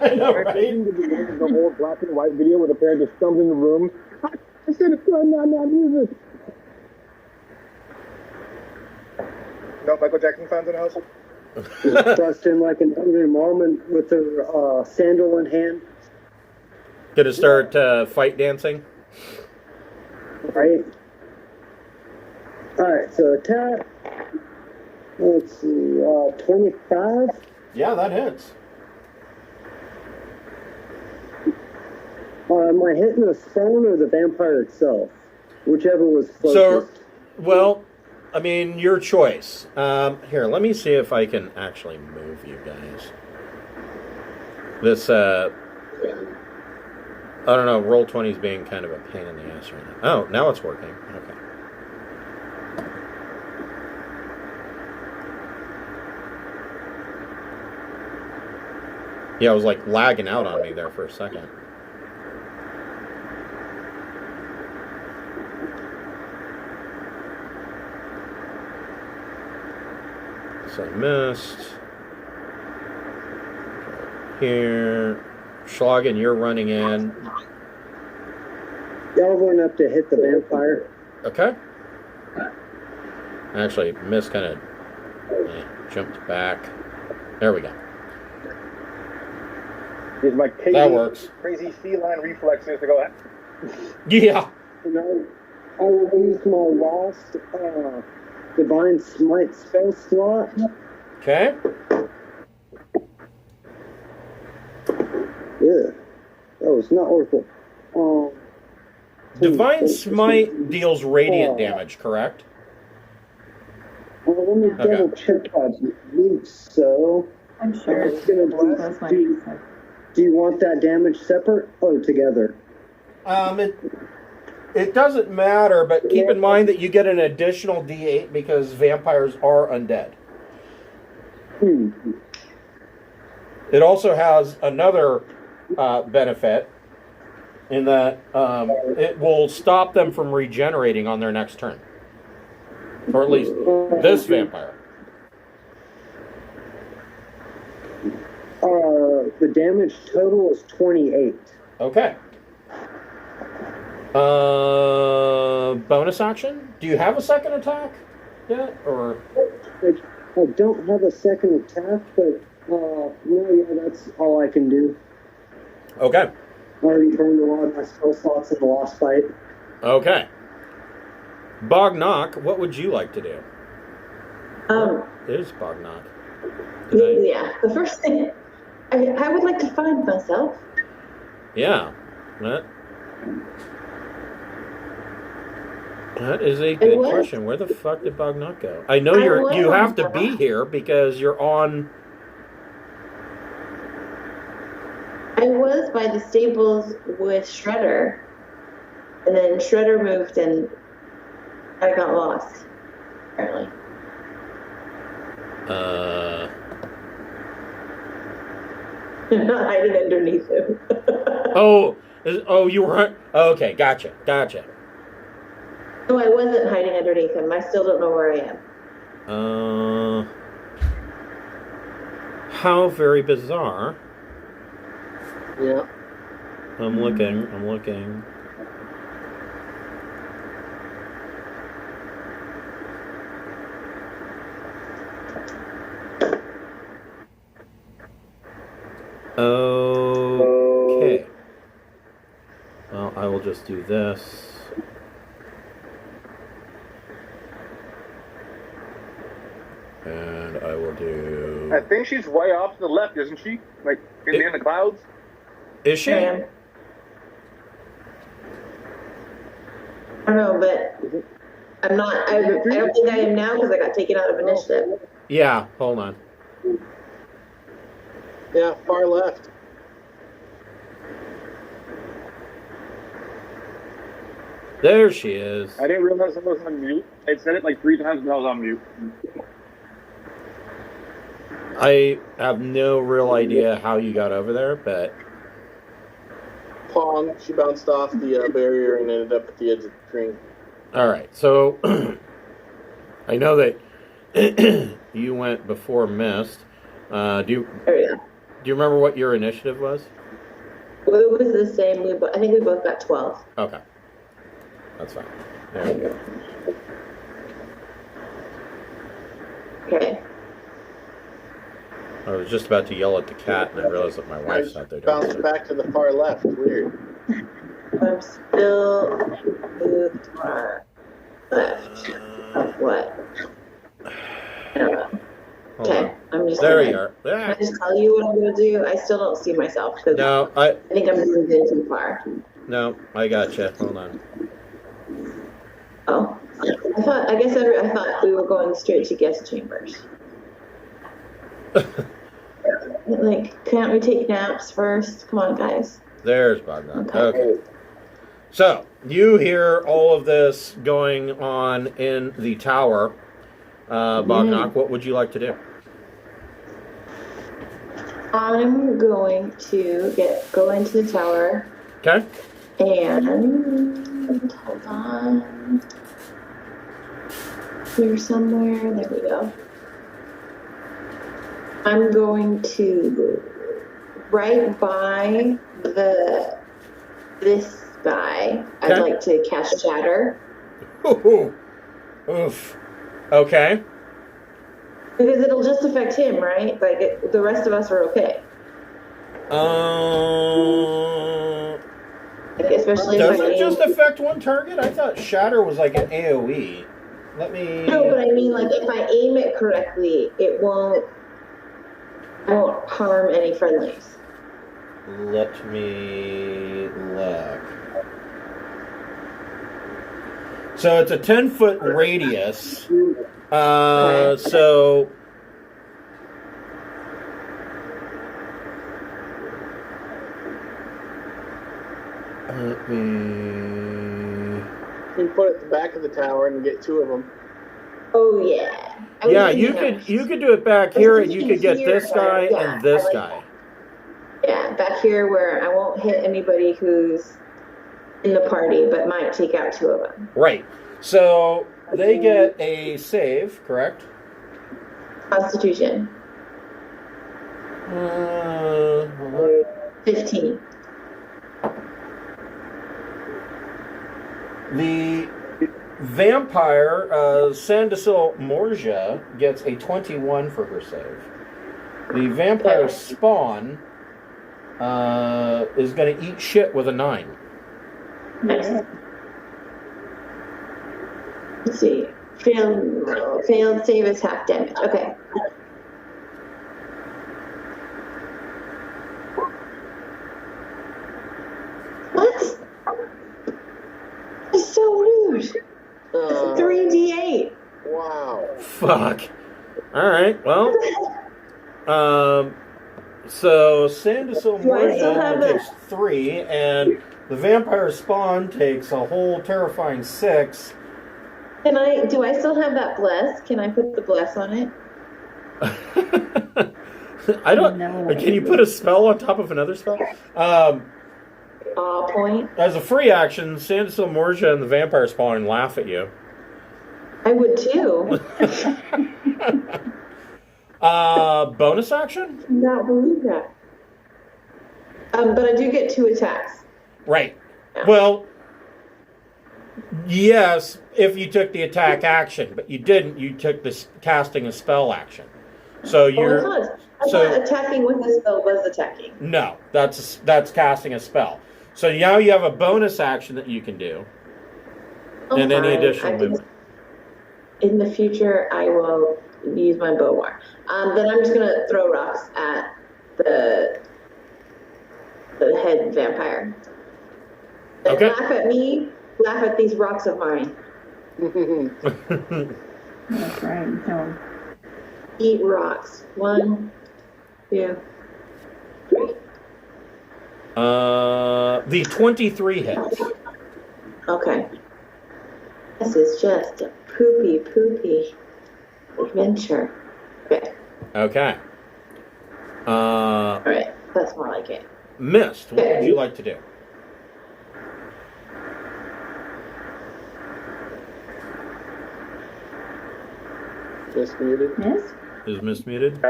I know, right? The old black and white video where the parent just comes in the room. I should have done that music. No Michael Jackson fans in the house? Just bust in like an angry mom with her sandal in hand. Gonna start fight dancing. Right. Alright, so attack. Let's see, 25. Yeah, that hits. Am I hitting the stone or the vampire itself? Whichever was closest. So, well, I mean, your choice. Here, let me see if I can actually move you guys. This, I don't know, Roll20 is being kind of a pain in the ass right now. Oh, now it's working. Okay. Yeah, it was like lagging out on me there for a second. So I missed. Here. Schlagen, you're running in. Y'all going up to hit the vampire. Okay. Actually, missed kind of jumped back. There we go. Is my That works. crazy feline reflexes to go. Yeah. And I will use my last divine smite spell slot. Okay. Yeah. That was not worth it. Divine Smite deals radiant damage, correct? Let me double check. I believe so. I'm sure It's gonna that's my do you want that damage separate or together? It doesn't matter, but keep in mind that you get an additional D8 because vampires are undead. It also has another benefit in that it will stop them from regenerating on their next turn. Or at least this vampire. The damage total is 28. Okay. Bonus action? Do you have a second attack yet? Or I don't have a second attack, but no, yeah, that's all I can do. okay. I already burned a lot of my spell slots in the last fight. Okay. Bognock, what would you like to do? It is Bognock. Yeah, the first thing, I would like to find myself. Yeah. That is a good question. Where the fuck did Bognock go? I know you have to be here because you're on. I was by the stables with Shredder, and then Shredder moved and I got lost, apparently. I'm not hiding underneath him. You weren't? Okay, gotcha. No, I wasn't hiding underneath him. I still don't know where I am. How very bizarre. Yeah. I'm looking. Okay. Well, I will just do this. And I will do... I think she's way off to the left, isn't she? Like, in the clouds? Is she? I am. I don't know, but I'm not. I don't think I am now because I got taken out of initiative. Yeah, hold on. Yeah, far left. There she is. I didn't realize I was on mute. I said it like 3 times when I was on mute. I have no real idea how you got over there, but Pong, she bounced off the barrier and ended up at the edge of the screen. all right. So I know that you went before Mist. Do you remember what your initiative was? Well, it was the same. I think we both got 12. Okay, that's fine. There we go. Okay. I was just about to yell at the cat, and I realized that my wife's not there. Bounced back to the far left. Weird. I'm still moved far left. Of what? I don't know. Hold Okay, on. I'm just There gonna, you are. Can I just tell you what I'm gonna do? I still don't see myself because No, I think I'm moved in too far. No, I gotcha. Hold on. Oh, I thought we were going straight to guest chambers. Like, can't we take naps first? Come on, guys. There's Bogdan. Okay. Okay. So, you hear all of this going on in the tower. Bogdan, what would you like to do? I'm going to go into the tower Okay. and hold on. Here somewhere. There we go. I'm going to right by this guy. Okay. I'd like to cast Shatter Ooh. Oof. Okay. because it'll just affect him, right? Like the rest of us are okay. Like, especially Does if I it just aim. affect one target? I thought Shatter was like an AoE. Let me. No, but I mean, like if I aim it correctly, it won't harm any friendlies. Let me look. So it's a 10-foot radius. Okay. So let me. You put it at the back of the tower and get 2 of them. Oh yeah. Yeah, you could do it back here, and you could get Here, this guy yeah, and this I like guy. that. Yeah, back here where I won't hit anybody who's in the party, but might take out 2 of them. Right. So they get a save, correct? Constitution. 15. The vampire, Sandasil Morja, gets a 21 for her save. The vampire Spawn is going to eat shit with a 9. Nice. Let's see. Failed save is half damage. Okay. What? That's so rude. 3d8. Wow. Fuck. Alright, well. So Sandasil Do I still have Morja takes 3, and the vampire Spawn takes a whole terrifying 6. Do I still have that bless? Can I put the bless on it? I don't. No. Can you put a spell on top of another spell? Point. As a free action, Sandasil Morja and the vampire Spawn laugh at you. I would too. Bonus action? Not believe that. But I do get 2 attacks. Right. Well, yes, if you took the attack action, but you didn't. You took this casting a spell action. So you're. I thought attacking with the spell was attacking. No, that's casting a spell. So now you have a bonus action that you can do, and any additional movement. In the future, I will use my bow more. Then I'm just gonna throw rocks at the head vampire. And Okay. laugh at me. Laugh at these rocks of mine. That's right. So, Eat rocks. 1, 2, The 23 hits. Okay. This is just a poopy adventure. Okay. Okay. All right. That's more like it. Mist, what would you like to do? Just muted. Yes? Is Mist muted?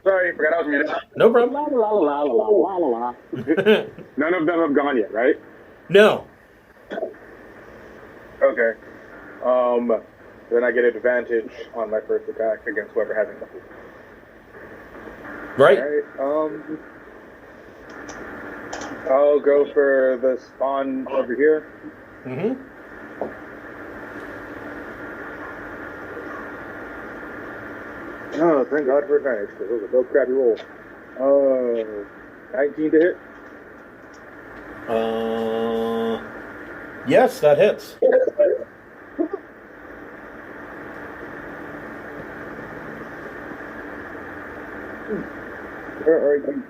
Sorry, forgot I was muted. No problem. La la la la la la la. None of them have gone yet, right? No. Okay. Then I get advantage on my first attack against whoever hasn't. Right. Alright, I'll go for the spawn over here. Mm-hmm. Oh, thank God for advantage, because those are both crappy rolls. 19 to hit. Yes, that hits. Where are you?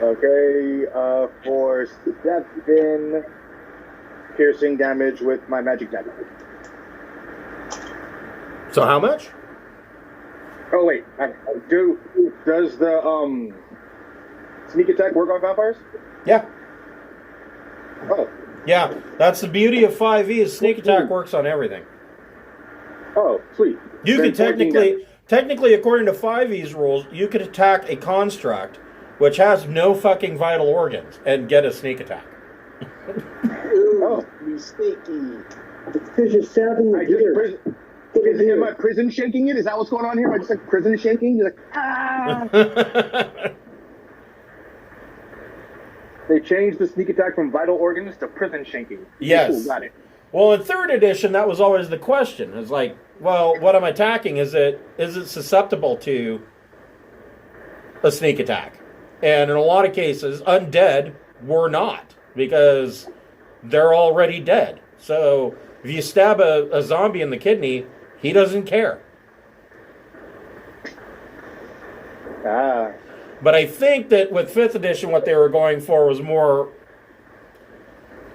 Okay, for 7 piercing damage with my magic dagger. So how much? Oh wait, does the sneak attack work on vampires? Yeah. Oh, Yeah, that's the beauty of 5e is sneak attack works on everything. oh, sweet. You Then could 14 damage. technically, according to 5e's rules, you could attack a construct which has no fucking vital organs and get a sneak attack. Ooh, Oh. you sneaky. It's because you're stabbing the I just deer. am I prison shanking it? Is that what's going on here? Am I just like prison shanking? You're like, ah! They changed the sneak attack from vital organs to prison shanking. Yes. Cool, got it. Well, in 3rd edition, that was always the question. It's like, well, what I'm attacking, is it susceptible to a sneak attack? And in a lot of cases, undead were not, because they're already dead. So if you stab a zombie in the kidney, he doesn't care. Ah. But I think that with 5th edition, what they were going for was more,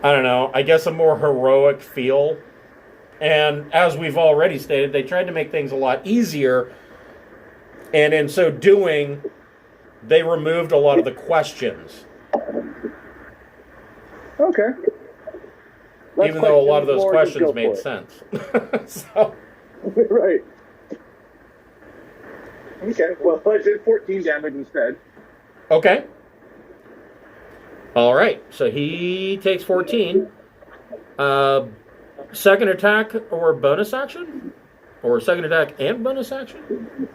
I don't know, I guess a more heroic feel. And as we've already stated, they tried to make things a lot easier. And in so doing, they removed a lot of the questions. Okay. Even though a lot of those questions made sense. So, Right. Okay, well, I did 14 damage instead. okay. All right. So he takes 14. Second attack or bonus action? Or second attack and bonus action?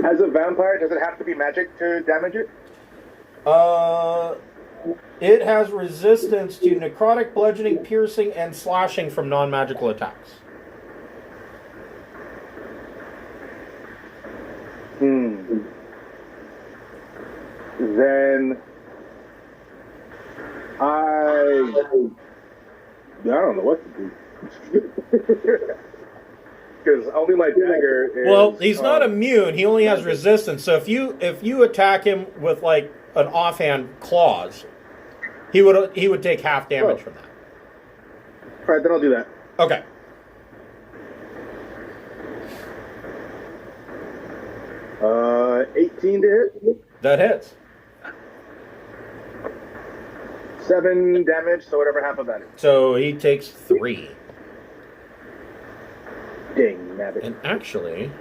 As a vampire, does it have to be magic to damage it? It has resistance to necrotic, bludgeoning, piercing, and slashing from non-magical attacks. Then I don't know what to do. Because only my dagger is... Well, he's not immune. He only has resistance. So if you attack him with like an offhand claws, he would take half damage from that. All right, then I'll do that. Okay. Uh, 18 to hit. That hits. 7 damage, so whatever half of that is. So he takes 3. Ding, nabbit. And actually,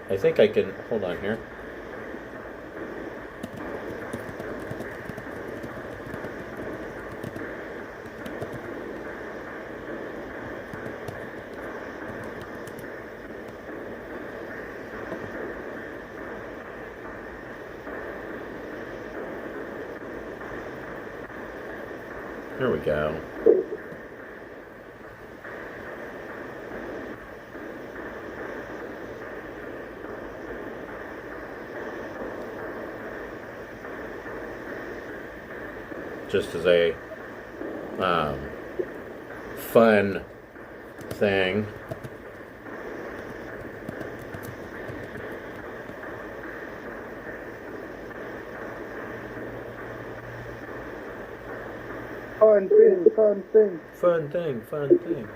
I think I can... Hold on here. There we go. Just as a fun thing. Fun thing, fun thing. Fun thing.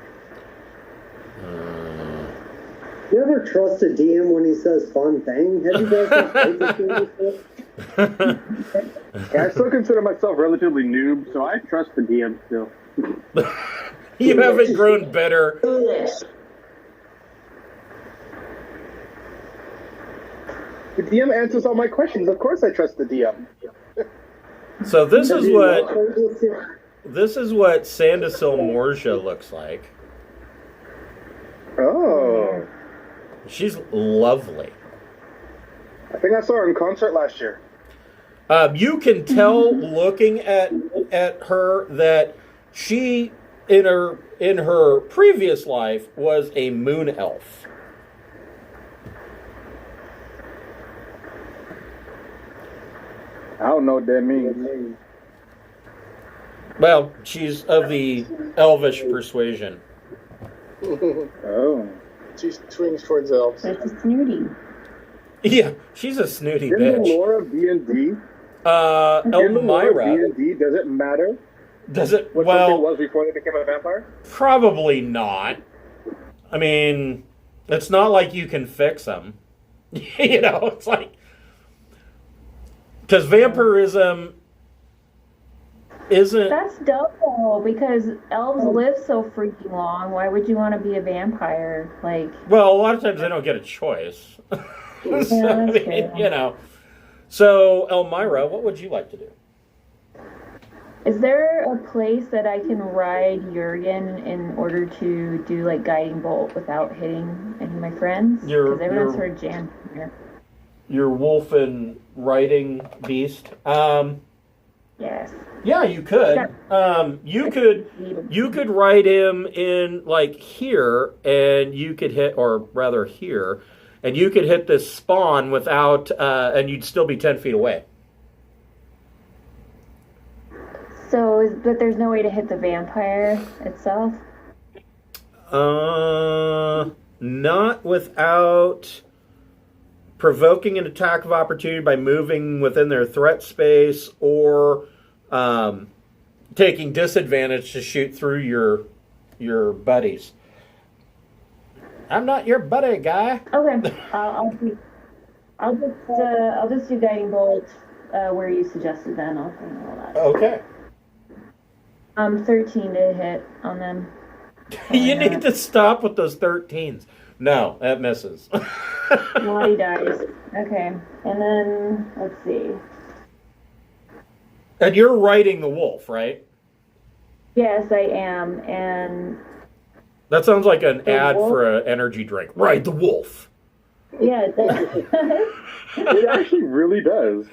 You ever trust a DM when he says fun thing? Have you guys played this game before? I still consider myself relatively noob, so I trust the DM still. You haven't grown better. Foolish. The DM answers all my questions. Of course I trust the DM. So this is what Sandasil Morsha looks like. Oh. She's lovely. I think I saw her in concert last year. You can tell looking at her that she in her previous life was a moon elf. I don't know what that means. Well, she's of the elvish persuasion. Oh. She swings towards elves. That's a snooty. Yeah, she's a snooty In the bitch. lore of D&D, in the lore of Elmira, D&D, does it matter does it? what something Well, was before they became a vampire? probably not. I mean, it's not like you can fix them. You know, it's like because vampirism isn't. That's double because elves live so freaking long. Why would you want to be a vampire? Like, Well, a lot of times they don't get a choice. So, that's I mean, true. you know. So, Elmira, what would you like to do? is there a place that I can ride Jurgen in order to do like guiding bolt without hitting any of my friends? Your- Because everyone's your- sort of jammed in here. Your wolf and riding beast. Yes. Yeah, you could. You could ride him in like here, and you could hit, or rather here, and you could hit this spawn without, and you'd still be 10 feet away. But there's no way to hit the vampire itself? Not without provoking an attack of opportunity by moving within their threat space, or taking disadvantage to shoot through your buddies. I'm not your buddy, guy. Okay. I'll just do guiding bolt where you suggested then. I'll handle that. Okay. 13 to hit on them. You need to stop with those 13s. No, that misses. Naughty dice. Okay. And then, let's see. And you're riding the wolf, right? Yes, I am. And That sounds like an The ad wolf? for an energy drink. Ride the wolf. yeah, it does. It actually really does.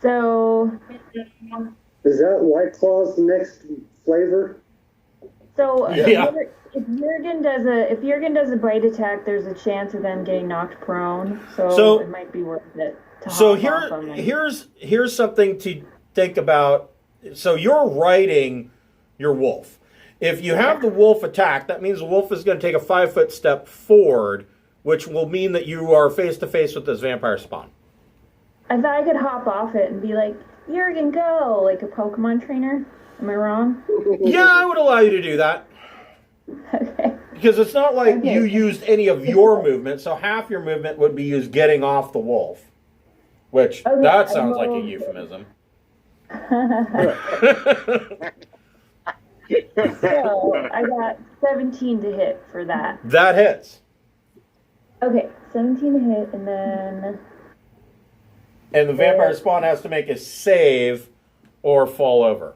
So, Is that White Claw's next flavor? Yeah. if Jurgen does a bite attack, there's a chance of them getting knocked prone. So So- it might be worth it. To So hop off on them. here's something to think about. So you're riding your wolf. If you have the wolf attack, that means the wolf is going to take a 5-foot step forward, which will mean that you are face to face with this vampire spawn. I thought I could hop off it and be like, Jurgen, go! Like a Pokemon trainer. Am I wrong? Yeah, I would allow you to do that. Okay. Because it's not like Okay. you used any of your movement, so half your movement would be used getting off the wolf. Which, Okay, that I sounds like a will- euphemism. So I got 17 to hit for that. That hits. Okay, 17 to hit, and then And the vampire spawn has to make a save or fall over.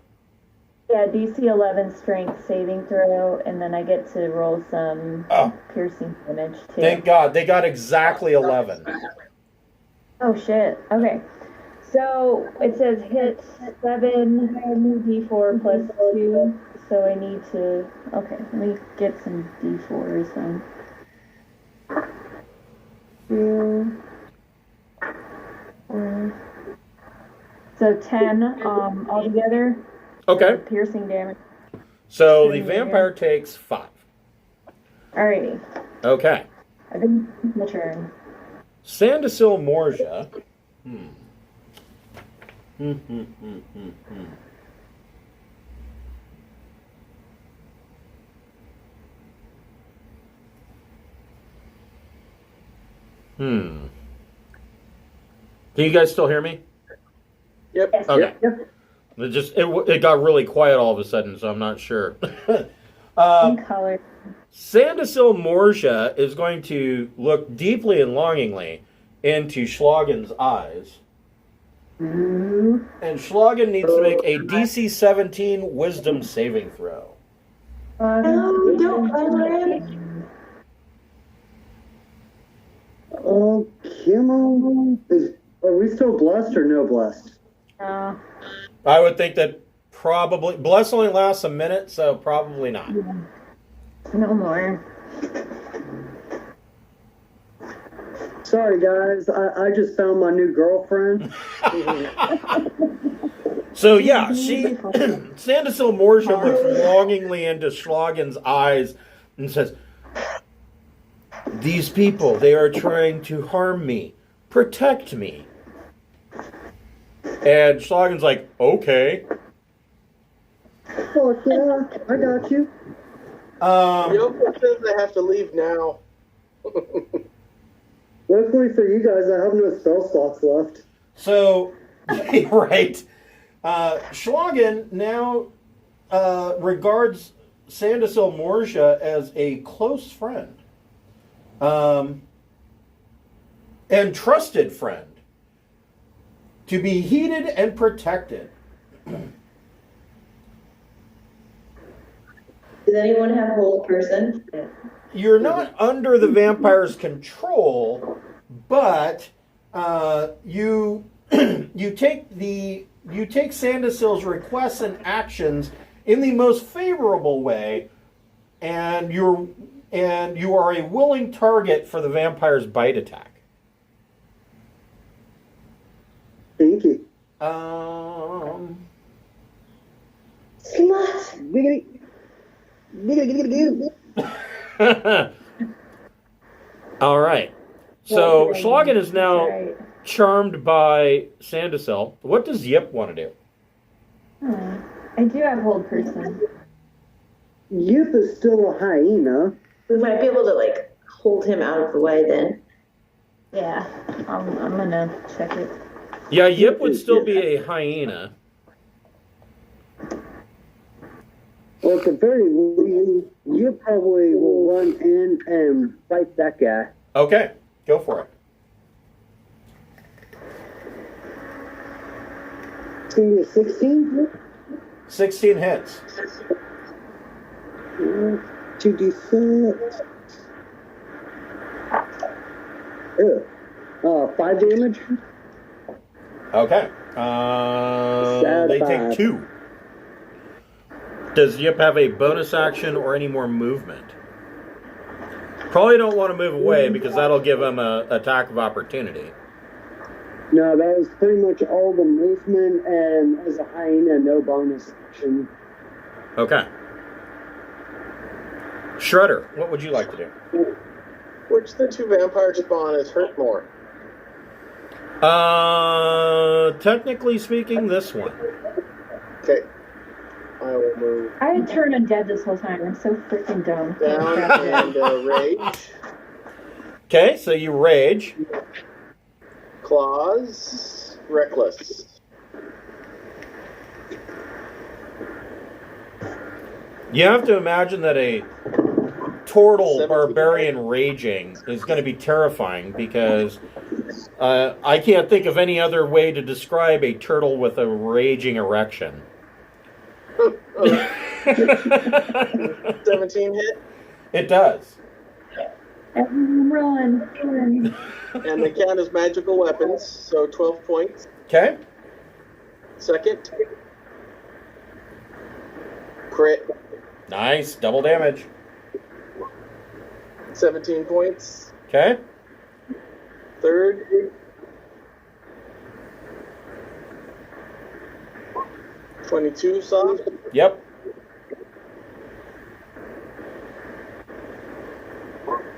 yeah, DC 11 strength saving throw, and then I get to roll some Oh. piercing damage too. Thank God. They got exactly 11. Oh shit. Okay. So it says hit 7 D4 plus 2. So I need to. Okay, let me get some D4s then. 2, 4. So 10 altogether. Okay. Piercing damage. So the vampire takes 5. Alrighty. Okay. I've been my turn. Sandasil Morsha. Can you guys still hear me? Yep. Okay. Yep. It got really quiet all of a sudden, so I'm not sure. In color. Sandasil Morsha is going to look deeply and longingly into Schlagen's eyes. And Schlagen needs to make a DC 17 Wisdom saving throw. No, don't bother him. Oh, Kimmel. Are we still blessed or no blessed? I would think that probably... Bless only lasts a minute, so probably not. No more. Sorry, guys. I just found my new girlfriend. So, yeah, Sandasil Morsha looks longingly into Schlagen's eyes and says, "These people, they are trying to harm me. Protect me." And Schlagen's like, "Okay." Oh, yeah, I got you. Yoko says they have to leave now. Luckily for you guys, I have no spell slots left. So, right. Schlagen now regards Sandasil Morsha as a close friend. And trusted friend. To be heeded and protected. Does anyone have hold person? You're not under the vampire's control, but you take Sandasil's requests and actions in the most favorable way, and you are a willing target for the vampire's bite attack. Thank you. Slut. Giggity. All right. So Schlagen is now charmed by Sandasil. What does Yip want to do? I do have hold person. Yip is still a hyena. We might be able to like hold him out of the way then. Yeah, I'm gonna check it. Yeah, Yip would still be a hyena. Well, at the very least, you probably will run in and fight that guy. Okay, go for it. It's going to be a 16? 16 hits. 2d6. 5 damage. Okay. They take 2. Does Yip have a bonus action or any more movement? Probably don't want to move away because that'll give him an attack of opportunity. No, that was pretty much all the movement, and as a hyena, no bonus action. Okay. Shredder, what would you like to do? Which the two vampires spawn is hurt more? Technically speaking, this one. Okay. I will move I had turned undead this whole time. I'm so freaking dumb. down and rage. Okay, so you rage. Claws. Reckless. You have to imagine that a turtle 17. barbarian raging is going to be terrifying because I can't think of any other way to describe a turtle with a raging erection. 17 hit. It does. Run. And they count as magical weapons, so 12 points. Okay. Second. Crit. Nice. Double damage. 17 points. Okay. Third. 22 soft. Yep.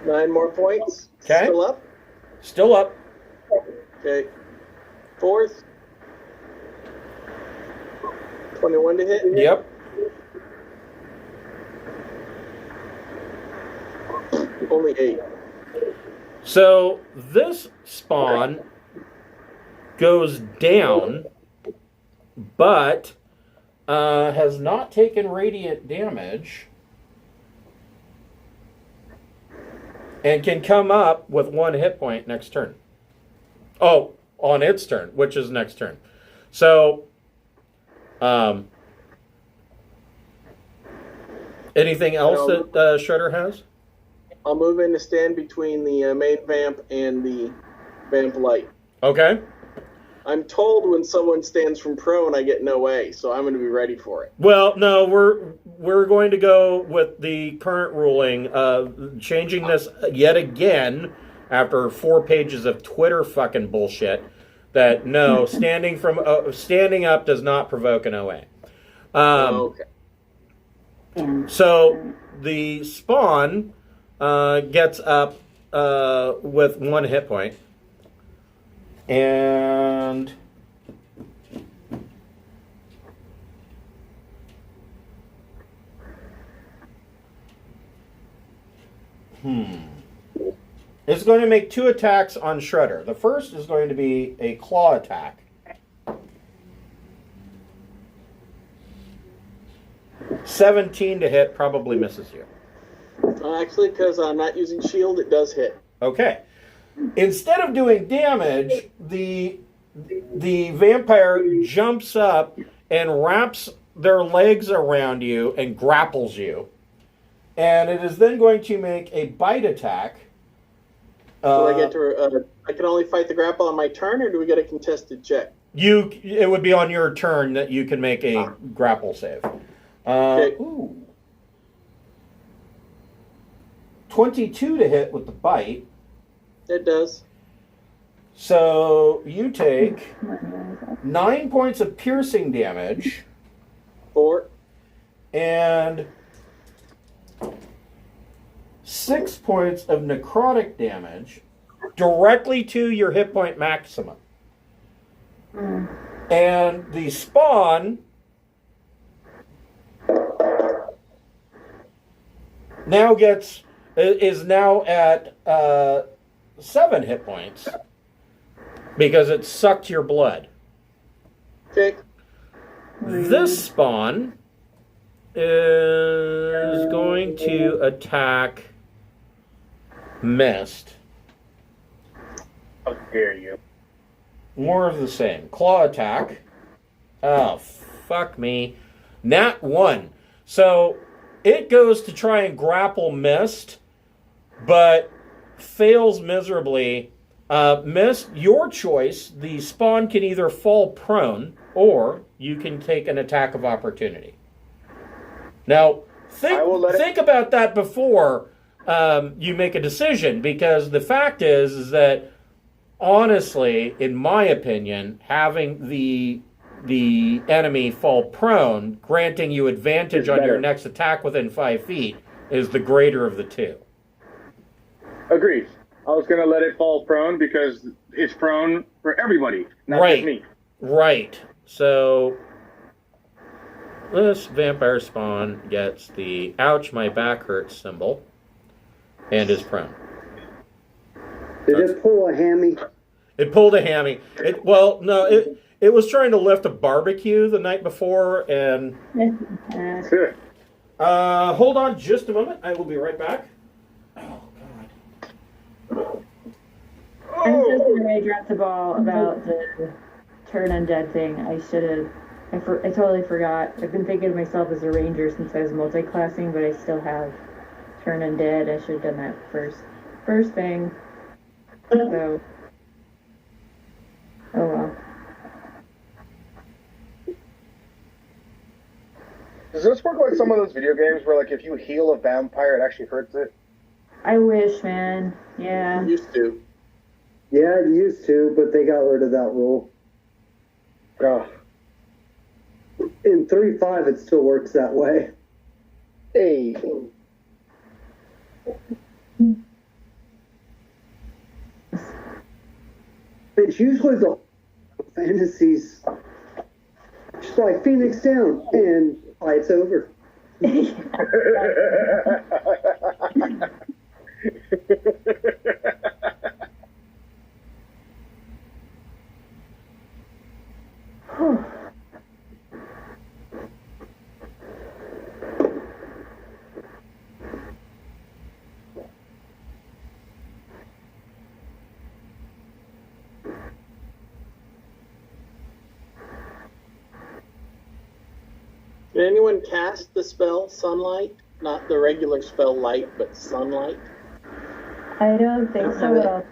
9 more points. Okay. Still up. Still up. Okay. Fourth. 21 to hit? Yep. Only 8. So this spawn goes down, but has not taken radiant damage and can come up with 1 hit point next turn. Oh, on its turn, which is next turn. So, anything else that Shredder has? I'll move in to stand between the main vamp and the vamp light. Okay. I'm told when someone stands from prone, I get no way, so I'm going to be ready for it. Well, no, we're going to go with the current ruling, changing this yet again after 4 pages of Twitter fucking bullshit. That no, standing up does not provoke an OA. Okay. So the spawn gets up with 1 hit point. And it's going to make 2 attacks on Shredder. The first is going to be a claw attack. 17 to hit, probably misses you. Actually, because I'm not using shield, it does hit. Okay. Instead of doing damage, the vampire jumps up and wraps their legs around you and grapples you. And it is then going to make a bite attack. So I get to. I can only fight the grapple on my turn, or do we get a contested check? It would be on your turn that you can make a grapple save. Okay. 22 to hit with the bite. It does. So you take 9 points of piercing damage. 4. And 6 points of necrotic damage directly to your hit point maximum. And the spawn is now at 7 hit points because it sucked your blood. Okay. This spawn is going to attack Mist. How dare you? More of the same. Claw attack. Oh, fuck me. Nat 1. So it goes to try and grapple Mist, but fails miserably. Mist, your choice. The spawn can either fall prone or you can take an attack of opportunity. Now, think about that before you make a decision, because the fact is that, honestly, in my opinion, having the enemy fall prone, granting you advantage on your next attack within 5 feet, is the greater of the two. Agreed. I was going to let it fall prone because it's prone for everybody, not just me. Right. So this vampire spawn gets the ouch, my back hurts symbol and is prone. Did it pull a hammy? It pulled a hammy. It was trying to lift a barbecue the night before, and hold on just a moment. I will be right back. Oh God. I'm so sorry I dropped the ball about the turn undead thing. I should have. I totally forgot. I've been thinking of myself as a ranger since I was multi-classing, but I still have turn undead. I should have done that first thing. So, oh well. Does this work like some of those video games where, like, if you heal a vampire, it actually hurts it? I wish, man. Yeah. Used to. Yeah, it used to, but they got rid of that rule. In 3.5, it still works that way. Hey. It's usually the fantasies Fly Phoenix down, and fight's over. Did anyone cast the spell Sunlight? Not the regular spell Light, but Sunlight? I don't think so at all.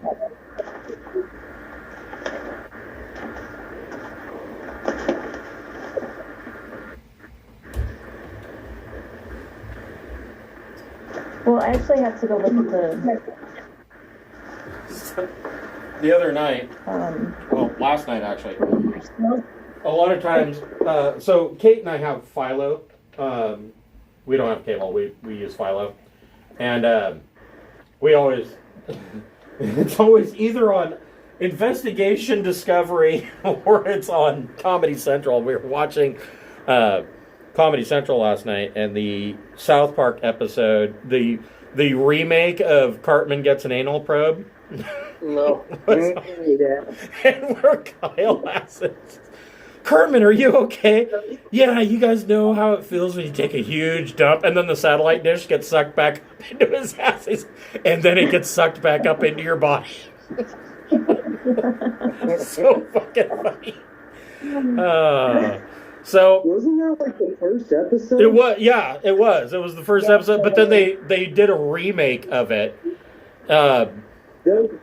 Well, I actually have to go look at The other night, well, last night actually, a lot of times, so Kate and I have Philo. We don't have cable, we use Philo. And we always, it's always either on Investigation Discovery or it's on Comedy Central. We were watching Comedy Central last night, and the South Park episode, the remake of Cartman Gets an Anal Probe. No. And where Kyle asks, Cartman, are you okay? Yeah, you guys know how it feels when you take a huge dump and then the satellite dish gets sucked back up into his ass, and then it gets sucked back up into your body. So fucking funny. So wasn't that like the first episode? it was, yeah, it was. It was the first episode, but then they did a remake of it. That was a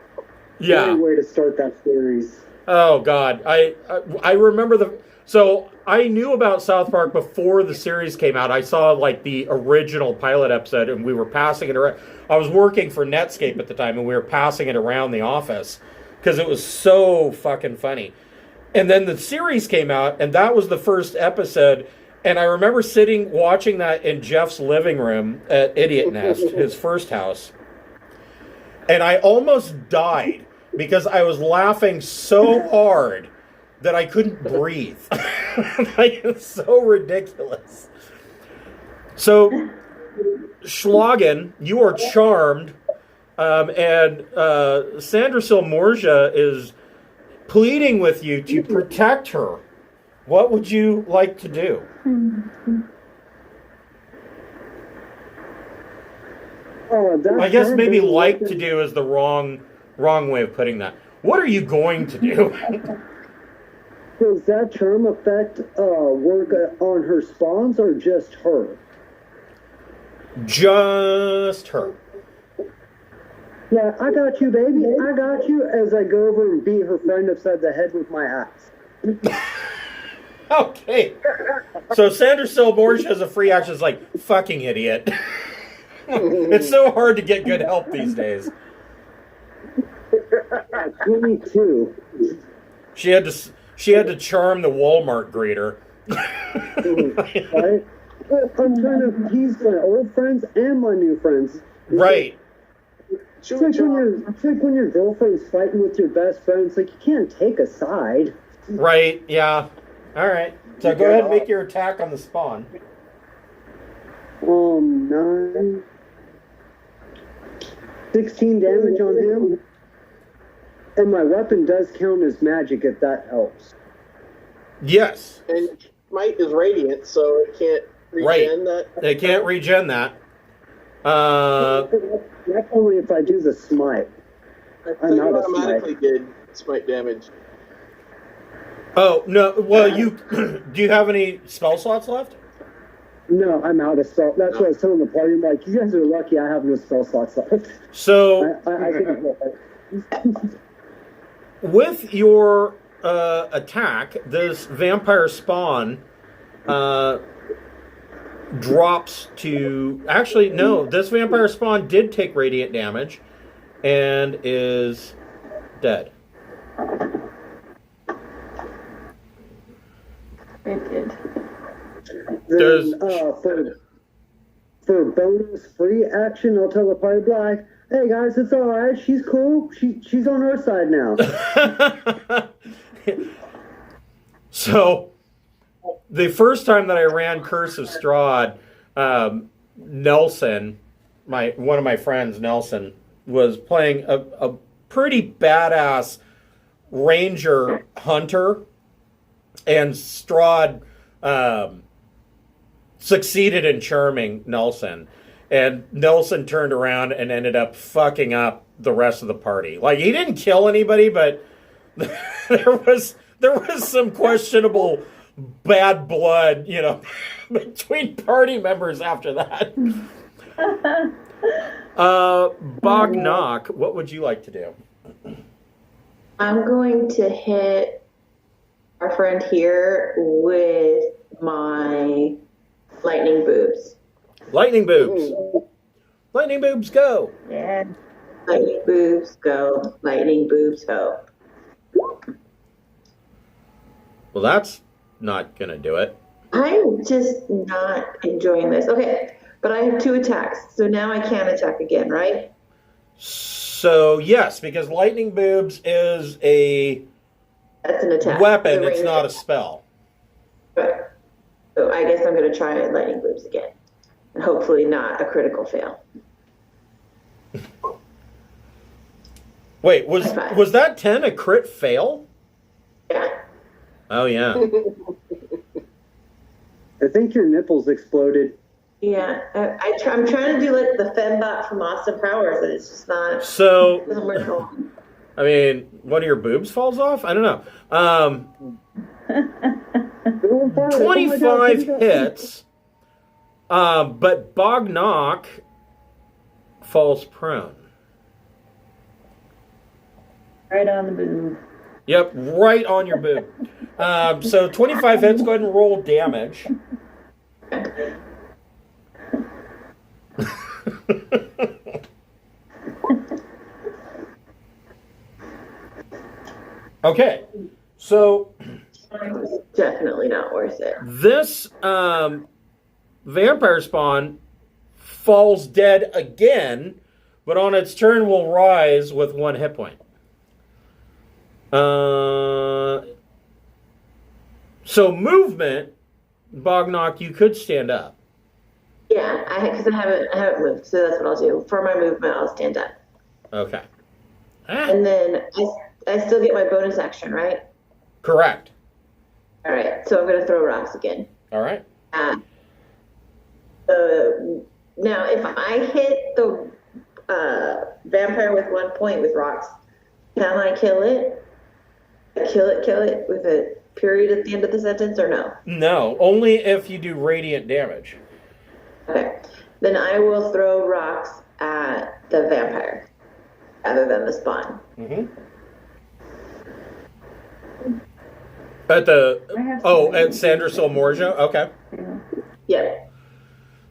Yeah. great way to start that series. Oh God, I remember so I knew about South Park before the series came out. I saw like the original pilot episode, and we were passing it around. I was working for Netscape at the time, and we were passing it around the office because it was so fucking funny. And then the series came out, and that was the first episode. And I remember sitting watching that in Jeff's living room at Idiot Nest, his first house. And I almost died because I was laughing so hard that I couldn't breathe. Like, it's so ridiculous. So, Schlagen, you are charmed, and Sandrasil Morja is pleading with you to protect her. What would you like to do? I guess maybe like to do is the wrong way of putting that. What are you going to do? Does that charm effect work on her spawns or just her? Just her. Yeah, I got you, baby. I got you. As I go over and beat her friend upside the head with my axe. Okay. So Sandersil Borgia has a free action. Is like, fucking idiot. It's so hard to get good help these days. 22. She had to charm the Walmart greeter. Right? I'm trying to appease my old friends and my new friends. Right. It's like when your girlfriend's fighting with your best friend. It's like you can't take a side. Right, yeah. Alright. So go ahead and make your attack on the spawn. 9. 16 damage on him. And my weapon does count as magic if that helps. Yes. And Smite is radiant, so it can't regen that. They can't regen that. That's only if I do the smite. I thought you automatically did Smite damage. Oh, no. Well, do you have any spell slots left? No, I'm out of spell. That's what I was telling the party. I'm like, you guys are lucky I have no spell slots left. So, I think with your attack, this vampire spawn drops to... Actually, no. This vampire spawn did take radiant damage and is dead. It did. For bonus free action, I'll tell the party black, hey guys, it's alright, she's cool, she's on our side now. So, the first time that I ran Curse of Strahd, Nelson, one of my friends, Nelson, was playing a pretty badass ranger hunter, and Strahd succeeded in charming Nelson, and Nelson turned around and ended up fucking up the rest of the party. Like, he didn't kill anybody, but there was some questionable bad blood, between party members after that. Bognock, what would you like to do? I'm going to hit our friend here with my lightning boobs. Lightning boobs. Lightning boobs, go. Yeah. Lightning boobs, go. Lightning boobs, go. Well, that's not going to do it. I'm just not enjoying this. Okay, but I have 2 attacks, so now I can't attack again, right? So, yes, because lightning boobs is That's an attack. weapon, it's not a spell. Right. So I guess I'm going to try lightning boobs again. And hopefully not a critical fail. Wait, was that 10 a crit fail? Yeah. Oh, yeah. I think your nipples exploded. Yeah. I'm trying to do like the fembot from Austin Powers, and it's just not. So, It doesn't work at all. I mean, one of your boobs falls off? I don't know. 25 hits, but Bognock falls prone. Right on the boob. Yep, right on your boob. So 25 hits, go ahead and roll damage. Okay, so Definitely not worth it. this vampire spawn falls dead again, but on its turn will rise with 1 hit point. So movement, Bognock, you could stand up. Yeah, because I haven't moved, so that's what I'll do. For my movement, I'll stand up. Okay. And then I still get my bonus action, right? Correct. All right, so I'm going to throw rocks again. All right. Now, if I hit the vampire with 1 point with rocks, can I kill it? Kill it with a period at the end of the sentence, or no? No, only if you do radiant damage. Okay. Then I will throw rocks at the vampire rather than the spawn. Mm-hmm. At at Sandra Solmorgia? Okay. Yep.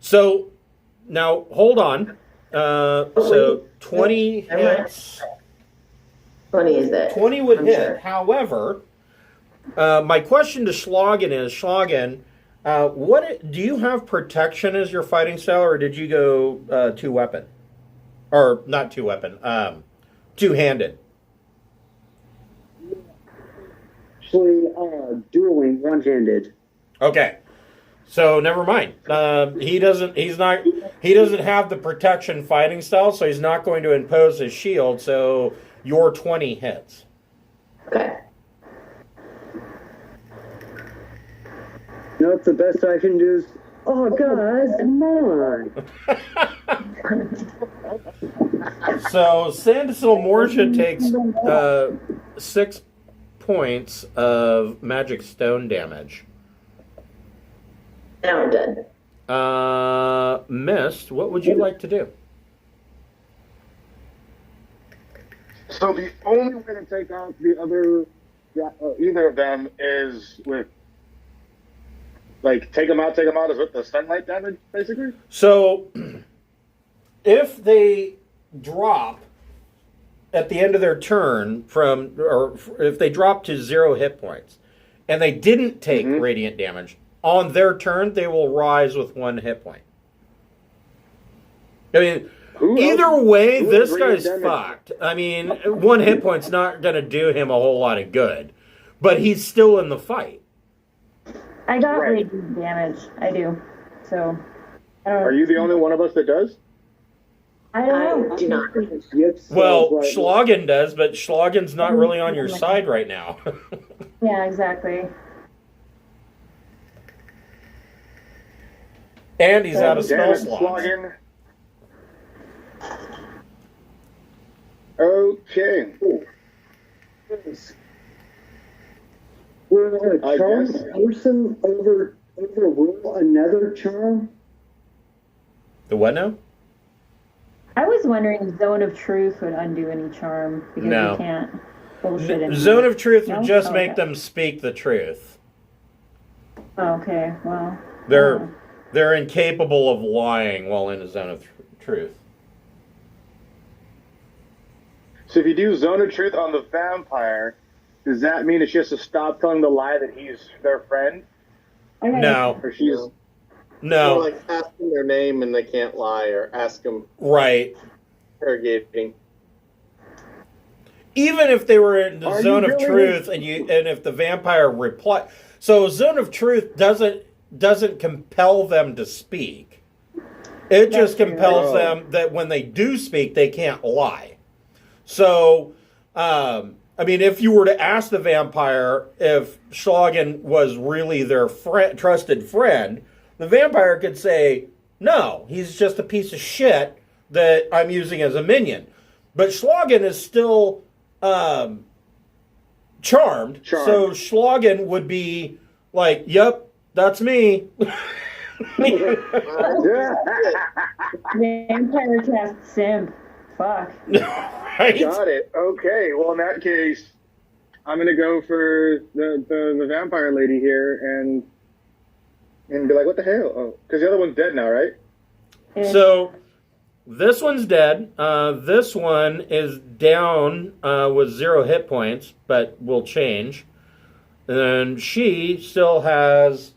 So, now, hold on. So, 20 hits. 20 is it? 20 would I'm hit. sure. However, my question to Schlagen is, do you have protection as your fighting style, or did you go 2-weapon? Or, not 2-weapon, 2-handed? Actually, dueling one-handed. Okay. So never mind. He doesn't have the protection fighting style, so he's not going to impose his shield, so your 20 hits. Okay. You know what the best I can do is, oh, guys, come on. So Sandisel Morsha takes 6 points of magic stone damage. Now I'm done. Mist, what would you like to do? So the only way to take out the other, either of them, is with, like, take them out is with the sunlight damage, basically? So, if they drop at the end of their turn or if they drop to 0 hit points, and they didn't take radiant damage, on their turn, they will rise with 1 hit point. I mean, either way, this guy's fucked. I mean, 1 hit point's not going to do him a whole lot of good, but he's still in the fight. I got Right. radiant damage. I do. So, I don't know. Are you the only one of us that does? I don't know. I do not. Yep. Well, sounds right. Schlagen does, but Schlagen's not really on your side right now. Yeah, exactly. And he's out of Damn spell it, slots. Sloggin. Okay. Will a I charmed guess. person overrule another charm? The what now? I was wondering if Zone of Truth would undo any charm because No. you can't bullshit in Zone of Truth No? would just Oh, make okay. them speak the truth. Oh, okay, well. They're incapable of lying while in a zone of truth. So if you do Zone of Truth on the vampire, does that mean that she has to stop telling the lie that he's their friend? Okay. No, Or she's... Or no, like ask them their name and they can't lie, or ask them right. interrogating. Even if they were in the Are zone you of really- truth, and if the vampire reply, so zone of truth doesn't compel them to speak. It just That's compels true. them that when they do speak, they can't lie. So, I mean, if you were to ask the vampire if Schlagen was really their trusted friend, the vampire could say, no, he's just a piece of shit that I'm using as a minion. But Schlagen is still charmed. So Schlagen would be like, yep, that's me. Vampire cast Simp. Fuck. Right? Got it. Okay. Well, in that case, I'm gonna go for the vampire lady here and be like, what the hell? Oh, because the other one's dead now, right? So this one's dead. This one is down with 0 hit points, but will change. And she still has.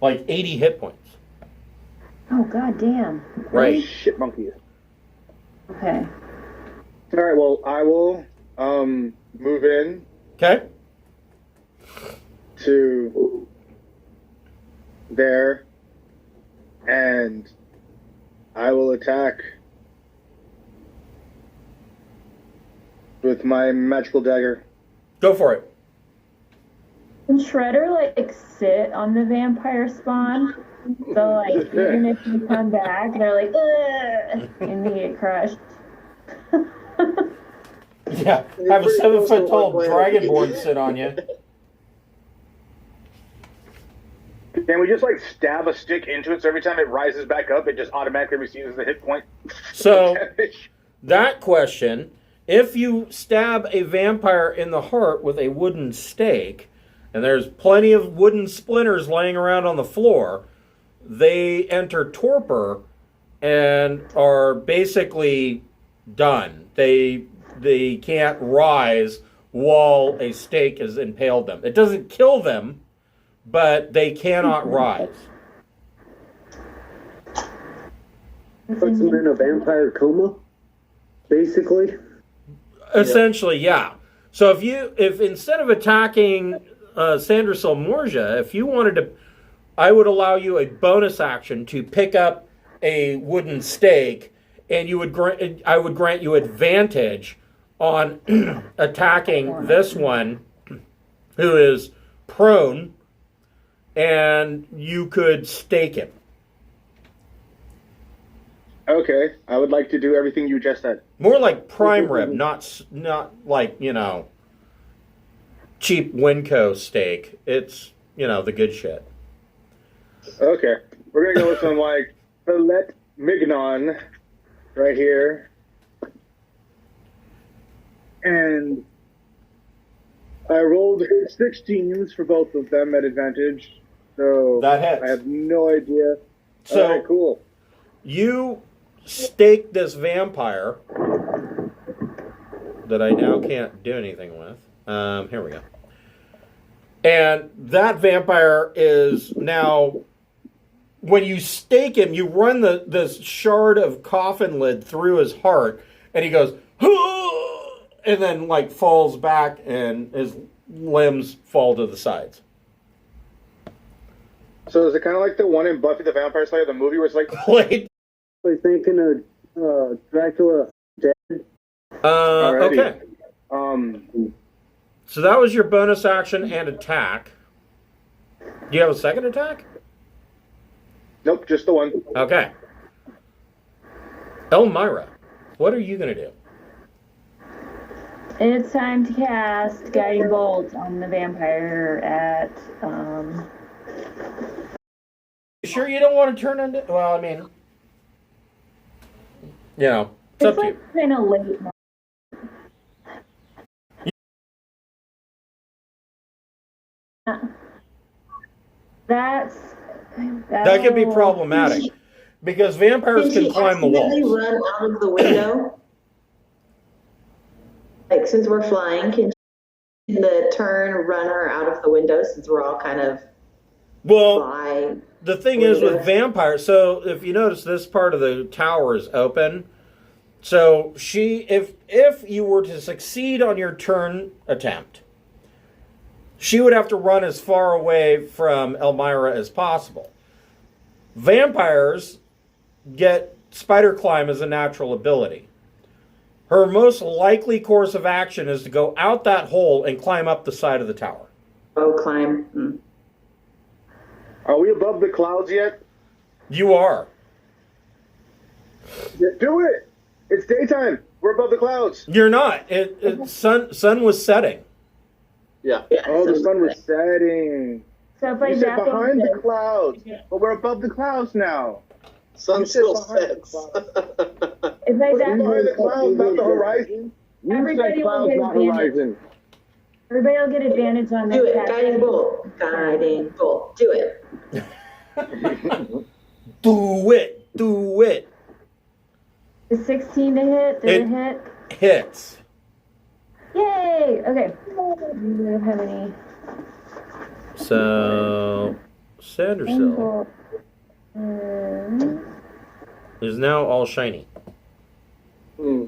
Like 80 hit points. Oh, god damn. Right. Shit monkey. Okay. All right. Well, I will move in Okay. to there, and I will attack with my magical dagger. Go for it. Can Shredder, like, sit on the vampire spawn? So, like, even if you come back, they're like, ugh, and they get crushed. Yeah. Have a 7-foot tall dragonborn sit on you. Can we just like stab a stick into it so every time it rises back up, it just automatically receives the hit point? So, that question, if you stab a vampire in the heart with a wooden stake, and there's plenty of wooden splinters laying around on the floor, they enter torpor and are basically done. They can't rise while a stake has impaled them. It doesn't kill them, but they cannot rise. Puts them in a vampire coma, basically. Essentially, yeah. So if instead of attacking Sandra Salmorgia, if you wanted to, I would allow you a bonus action to pick up a wooden stake, and I would grant you advantage on attacking this one, who is prone, and you could stake him. Okay, I would like to do everything you just said. More like prime rib, not like, cheap Winco steak. It's, the good shit. Okay, we're gonna go with some like filet mignon right here, and I rolled 16s for both of them at advantage, so That hits. I have no idea. So- All right, cool. You stake this vampire that I now can't do anything with. Here we go. And that vampire is now, when you stake him, you run this shard of coffin lid through his heart, and he goes, and then like falls back, and his limbs fall to the sides. So is it kind of like the one in Buffy the Vampire Slayer, the movie, where it's like, Wait. I was thinking of Dracula dead. Alrighty. Okay. So that was your bonus action and attack. Do you have a second attack? nope, just the one. Okay. Elmira, what are you going to do? It's time to cast Guiding Bolt on the vampire at, You sure you don't want to turn into... Well, I mean... You know, it's up to you. kind of late. That could be problematic. Because vampires can climb the accidentally walls. run out of the window? Like, since we're flying, can the turn runner out of the window since we're all kind of Well, fly? the thing is with vampires, so if you notice, this part of the tower is open. So if you were to succeed on your turn attempt, she would have to run as far away from Elmira as possible. Vampires get spider climb as a natural ability. Her most likely course of action is to go out that hole and climb up the side of the tower. Oh, climb. Hmm. Are we above the clouds yet? You are. Do it! It's daytime. We're above the clouds. You're not. Sun was setting. Yeah. Oh, the sun was setting. So if I You said zap behind into- the clouds, but we're above the clouds now. Sun still behind the sets. clouds. if I We're zap behind the clouds, not the horizon. You Everybody said will clouds, get not advantage. horizon. everybody will get advantage on Do this. it. Guiding bolt. Guiding bolt. Do it. Do it. Do it. Is 16 to hit? Did it It- hit? Hits. Yay! Okay. Do we have any? So, Sandersill is now all shiny. Hmm.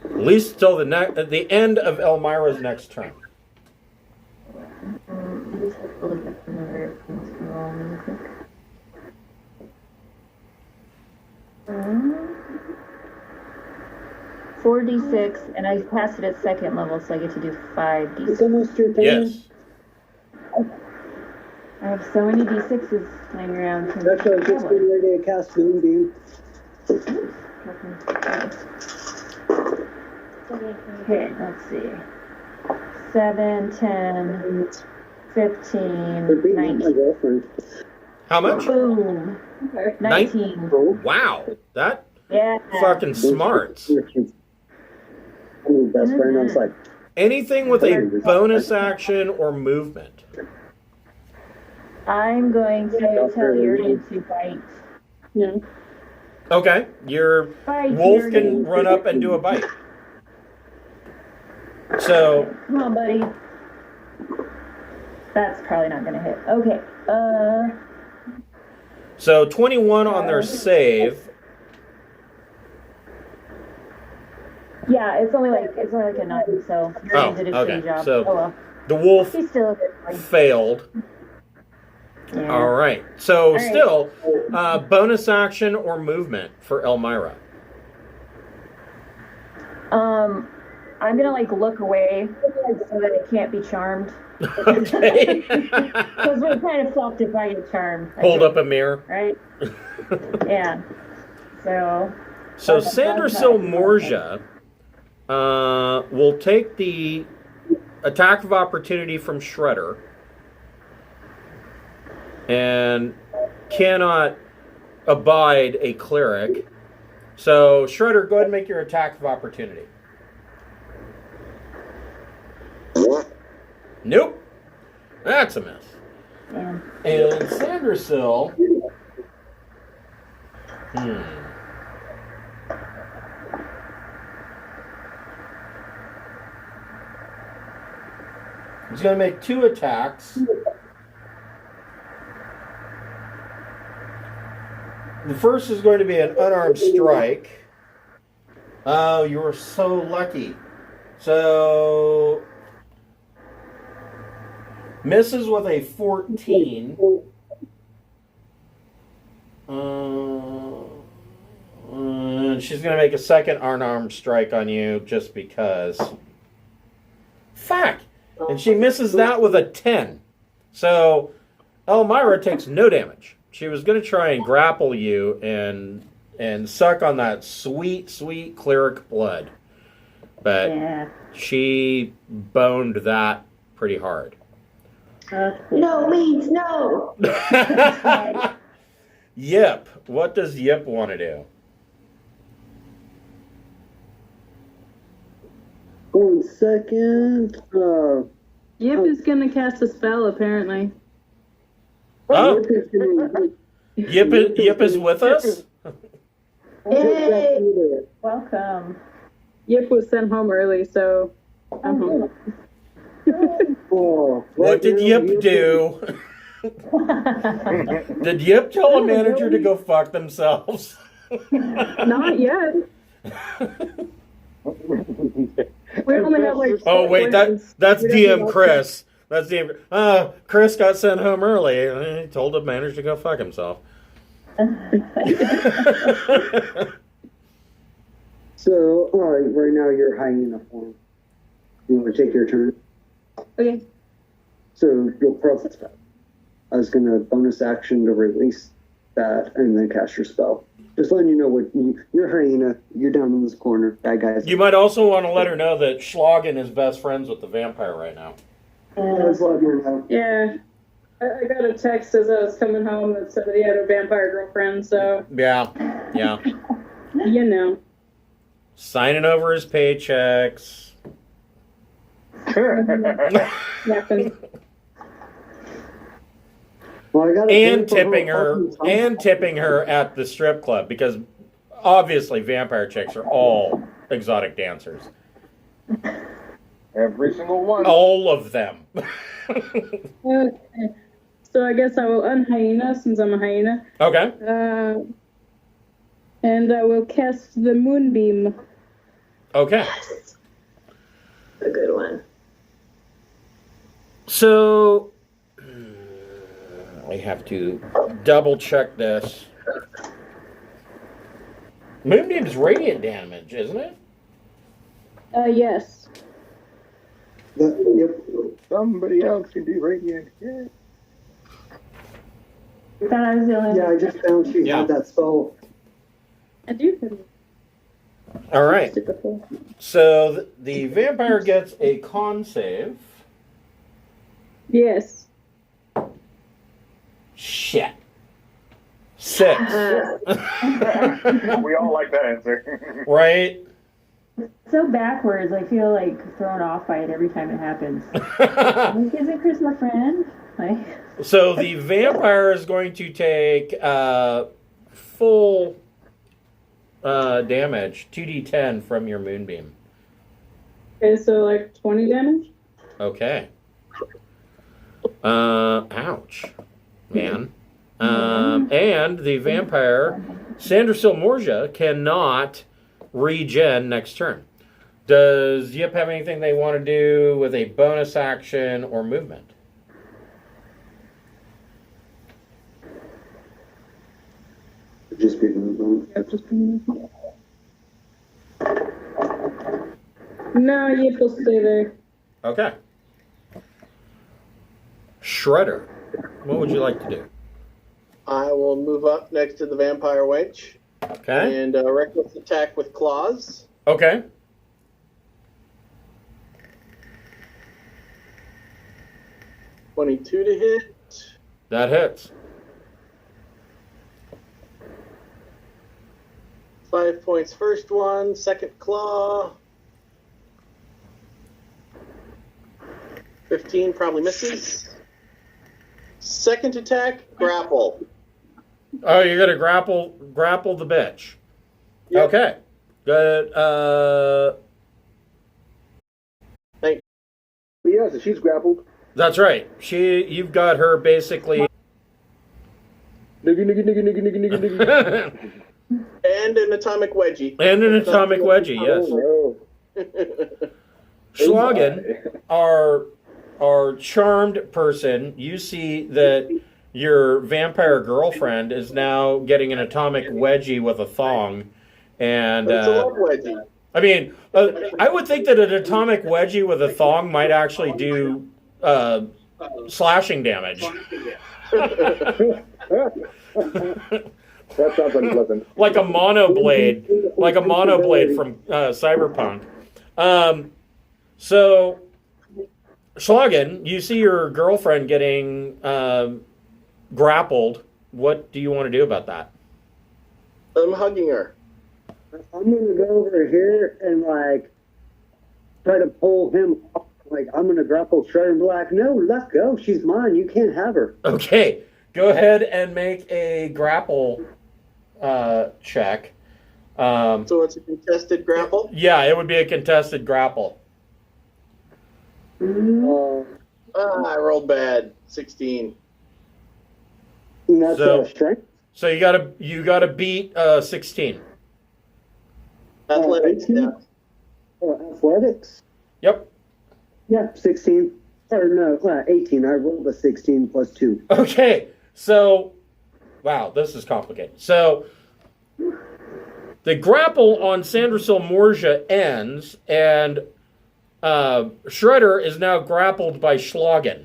At least till at the end of Elmira's next turn. Just have to look up another roll really quick. 4d6, and I passed it at second level, so I get to do 5d6. It's almost your turn. Yes. I have so many d6s laying around. Actually, I was just getting ready to cast Moonbeam. Okay, let's see. 7, 10, 15, They're beating up my 19. girlfriend. How much? Boom. 19. Wow. That Yeah. fucking smarts. I'm your best friend. I was like, Anything with a bonus action or movement. I'm going to tell Yuri to bite. yeah. Okay. Your Bite, wolf Yuri. can run up and do a bite. So, Come on, buddy. That's probably not gonna hit. Okay. so 21 on their save. Yeah, it's only like a 9, so Yuri Oh, did a okay. shitty job. So- Oh well. The wolf He's still a good boy. failed. Yeah. All right. So right. still, bonus action or movement for Elmira. I'm gonna like look away so that it can't be charmed. Okay. Because we're kind of fucked if I get charmed. I Hold think, up a mirror. right? Yeah. So. So Sandersill Morja will take the attack of opportunity from Shredder and cannot abide a cleric. So Shredder, go ahead and make your attack of opportunity. Nope. That's a miss. Damn. And Sandersill. He's going to make 2 attacks. The first is going to be an unarmed strike. Oh, you were so lucky. So, misses with a 14. And she's going to make a second unarmed strike on you just because. Fuck! And she misses that with a 10. So, Elmira takes no damage. She was going to try and grapple you and suck on that sweet, sweet cleric blood. But she boned that pretty hard. No means no. Yip. What does Yip want to do? 1 second. Yip is gonna cast a spell, apparently. Oh, Yip Yip is with us? Yay. Welcome. Yip was sent home early, so I'm home. Oh, What did Yip do? Did Yip tell a manager to go fuck themselves? Not yet. We only have like. Oh wait, that's DM Chris. That's DM. Chris got sent home early, and he told the manager to go fuck himself. So, right now you're hyena form. You want to take your turn? Okay. So you'll process that. I was going to bonus action to release that and then cast your spell. Just letting you know what you're hyena. You're down in this corner. Bad guys. You might also want to let her know that Schlagen is best friends with the vampire right now. Just letting you know. Yeah. I got a text as I was coming home that said that he had a vampire girlfriend, so. Yeah. You know. Signing over his paychecks. Nothing. Well, I got And tipping her at the strip club, because obviously vampire chicks are all exotic dancers. Every single one. All of them. Okay. So I guess I will unhyena since I'm a hyena. Okay. And I will cast the moonbeam. Okay. Yes. A good one. So I have to double check this. Moonbeam's radiant damage, isn't it? Yes. Yep. Somebody else can do radiant. Yeah. I thought I was the only Yeah, I just found she had that spell. I do. All right. So the vampire gets a con save. Yes. Shit. 6. We all like that answer. Right? so backwards. I feel like thrown off by it every time it happens. Isn't Chris my friend? Like. So the vampire is going to take full damage, 2d10 from your moonbeam. Okay, so like 20 damage? Okay. Ouch. Man. And the vampire, Sandra Silmorgia, cannot regen next turn. Does Yip have anything they want to do with a bonus action or movement? Just be movement. Yep, just No, Yip will stay there. Okay. Shredder, what would you like to do? I will move up next to the vampire wench Okay. and reckless attack with claws. Okay. $22 to hit. That hits. 5 points first one, second claw. 15 probably misses. Second attack, grapple. Oh, you're gonna grapple the bitch. Yep. Okay. Good. Yeah, so she's grappled. That's right. You've got her basically. Nigga. And an atomic wedgie. And an atomic wedgie, yes. Oh, Schlagen, our charmed person, you see that your vampire girlfriend is now getting an atomic wedgie with a thong. And It's a love wedgie. I mean, I would think that an atomic wedgie with a thong might actually do slashing damage. that sounds unpleasant. like a monoblade from Cyberpunk. So, Schlagen, you see your girlfriend getting grappled. What do you want to do about that? I'm hugging her. I'm gonna go over here and like try to pull him off. Like I'm gonna grapple Shredder and be like, no, let go. She's mine. You can't have her. Okay, go ahead and make a grapple check. So it's a contested grapple? Yeah, it would be a contested grapple. I rolled bad. 16. And that's So- strength. So you gotta beat 16. Athletics, 18? yeah. Athletics. Yep. Yeah, 16. Or no, 18. I rolled a 16 plus 2. Okay, so, wow, this is complicated. So, the grapple on Sandersil Morja ends, and Shredder is now grappled by Schlagen.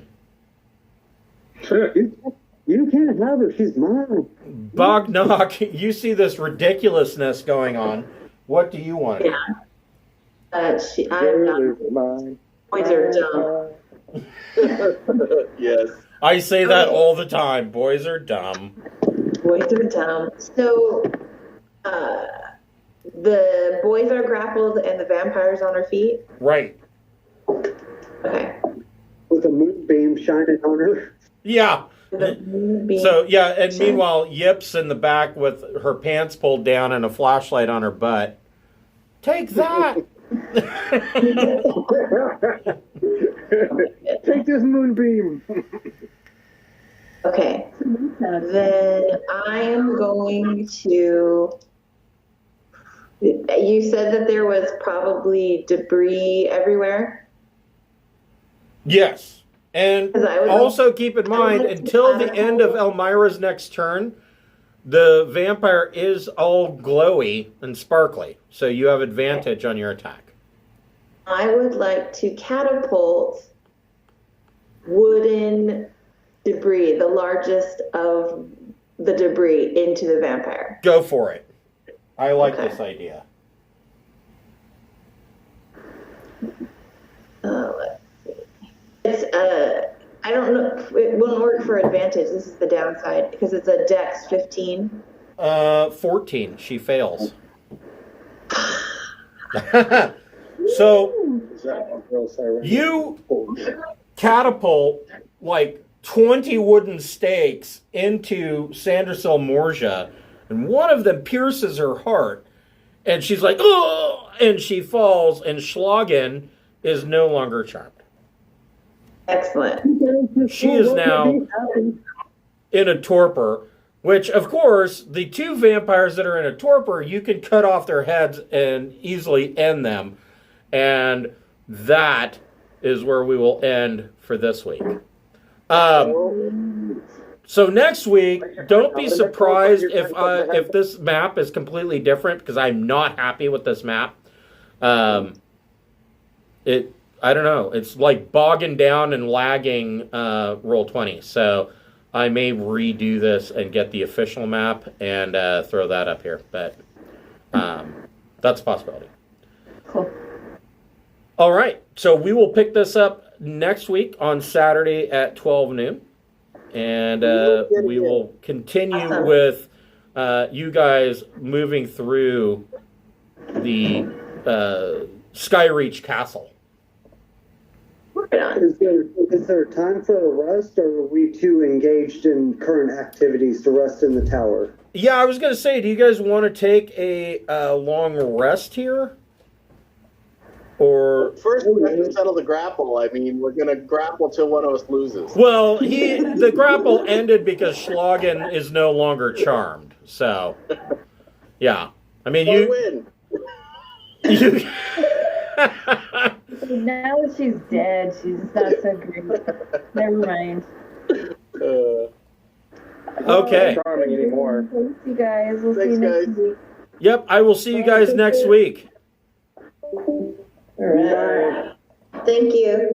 You can't have her. She's mine. Bognock, you see this ridiculousness going on. What do you want? Yeah. I'm not. Mine. Boys are dumb. Yes. I say that all the time. Boys are dumb. Boys are dumb. So, the boys are grappled and the vampire's on her feet. Right. Okay. With a moonbeam shining on her. Yeah. The So, yeah, and meanwhile, Yip's in the back with her pants pulled down and a flashlight on her butt. Take that! Take this moonbeam. Okay. Then I am going to. You said that there was probably debris everywhere. Yes. And 'Cause I would also keep in mind, until the end of Elmira's next turn, the vampire is all glowy and sparkly. So you have advantage on your attack. I would like to catapult wooden debris, the largest of the debris, into the vampire. Go for it. I like Okay. this idea. Let's see. It's I don't know. It won't work for advantage. This is the downside because it's a Dex 15. 14. She fails. So you catapult like 20 wooden stakes into Sandersil Morja, and one of them pierces her heart, and she's like, oh, and she falls, and Schlagen is no longer charmed. Excellent. She is now in a torpor, which, of course, the two vampires that are in a torpor, you can cut off their heads and easily end them. And that is where we will end for this week. So next week, don't be surprised if this map is completely different, because I'm not happy with this map. I don't know. It's like bogging down and lagging Roll20. So I may redo this and get the official map and throw that up here. But that's a possibility. Cool. All right. So we will pick this up next week on Saturday at 12 noon. And we will continue with you guys moving through the Skyreach Castle. Is there time for a rest, or are we too engaged in current activities to rest in the tower? Yeah, I was going to say, do you guys want to take a long rest here? Or First, we have to settle the grapple. I mean, we're going to grapple till one of us loses. well, the grapple ended because Schlagen is no longer charmed. So, Yeah. I mean, I you. win. you Now that she's dead, she's not so great. Never mind. Okay. Not charming anymore. Thanks, you guys. We'll Thanks, see you next guys. week. Yep, I will see you guys next week. All right. Thank you.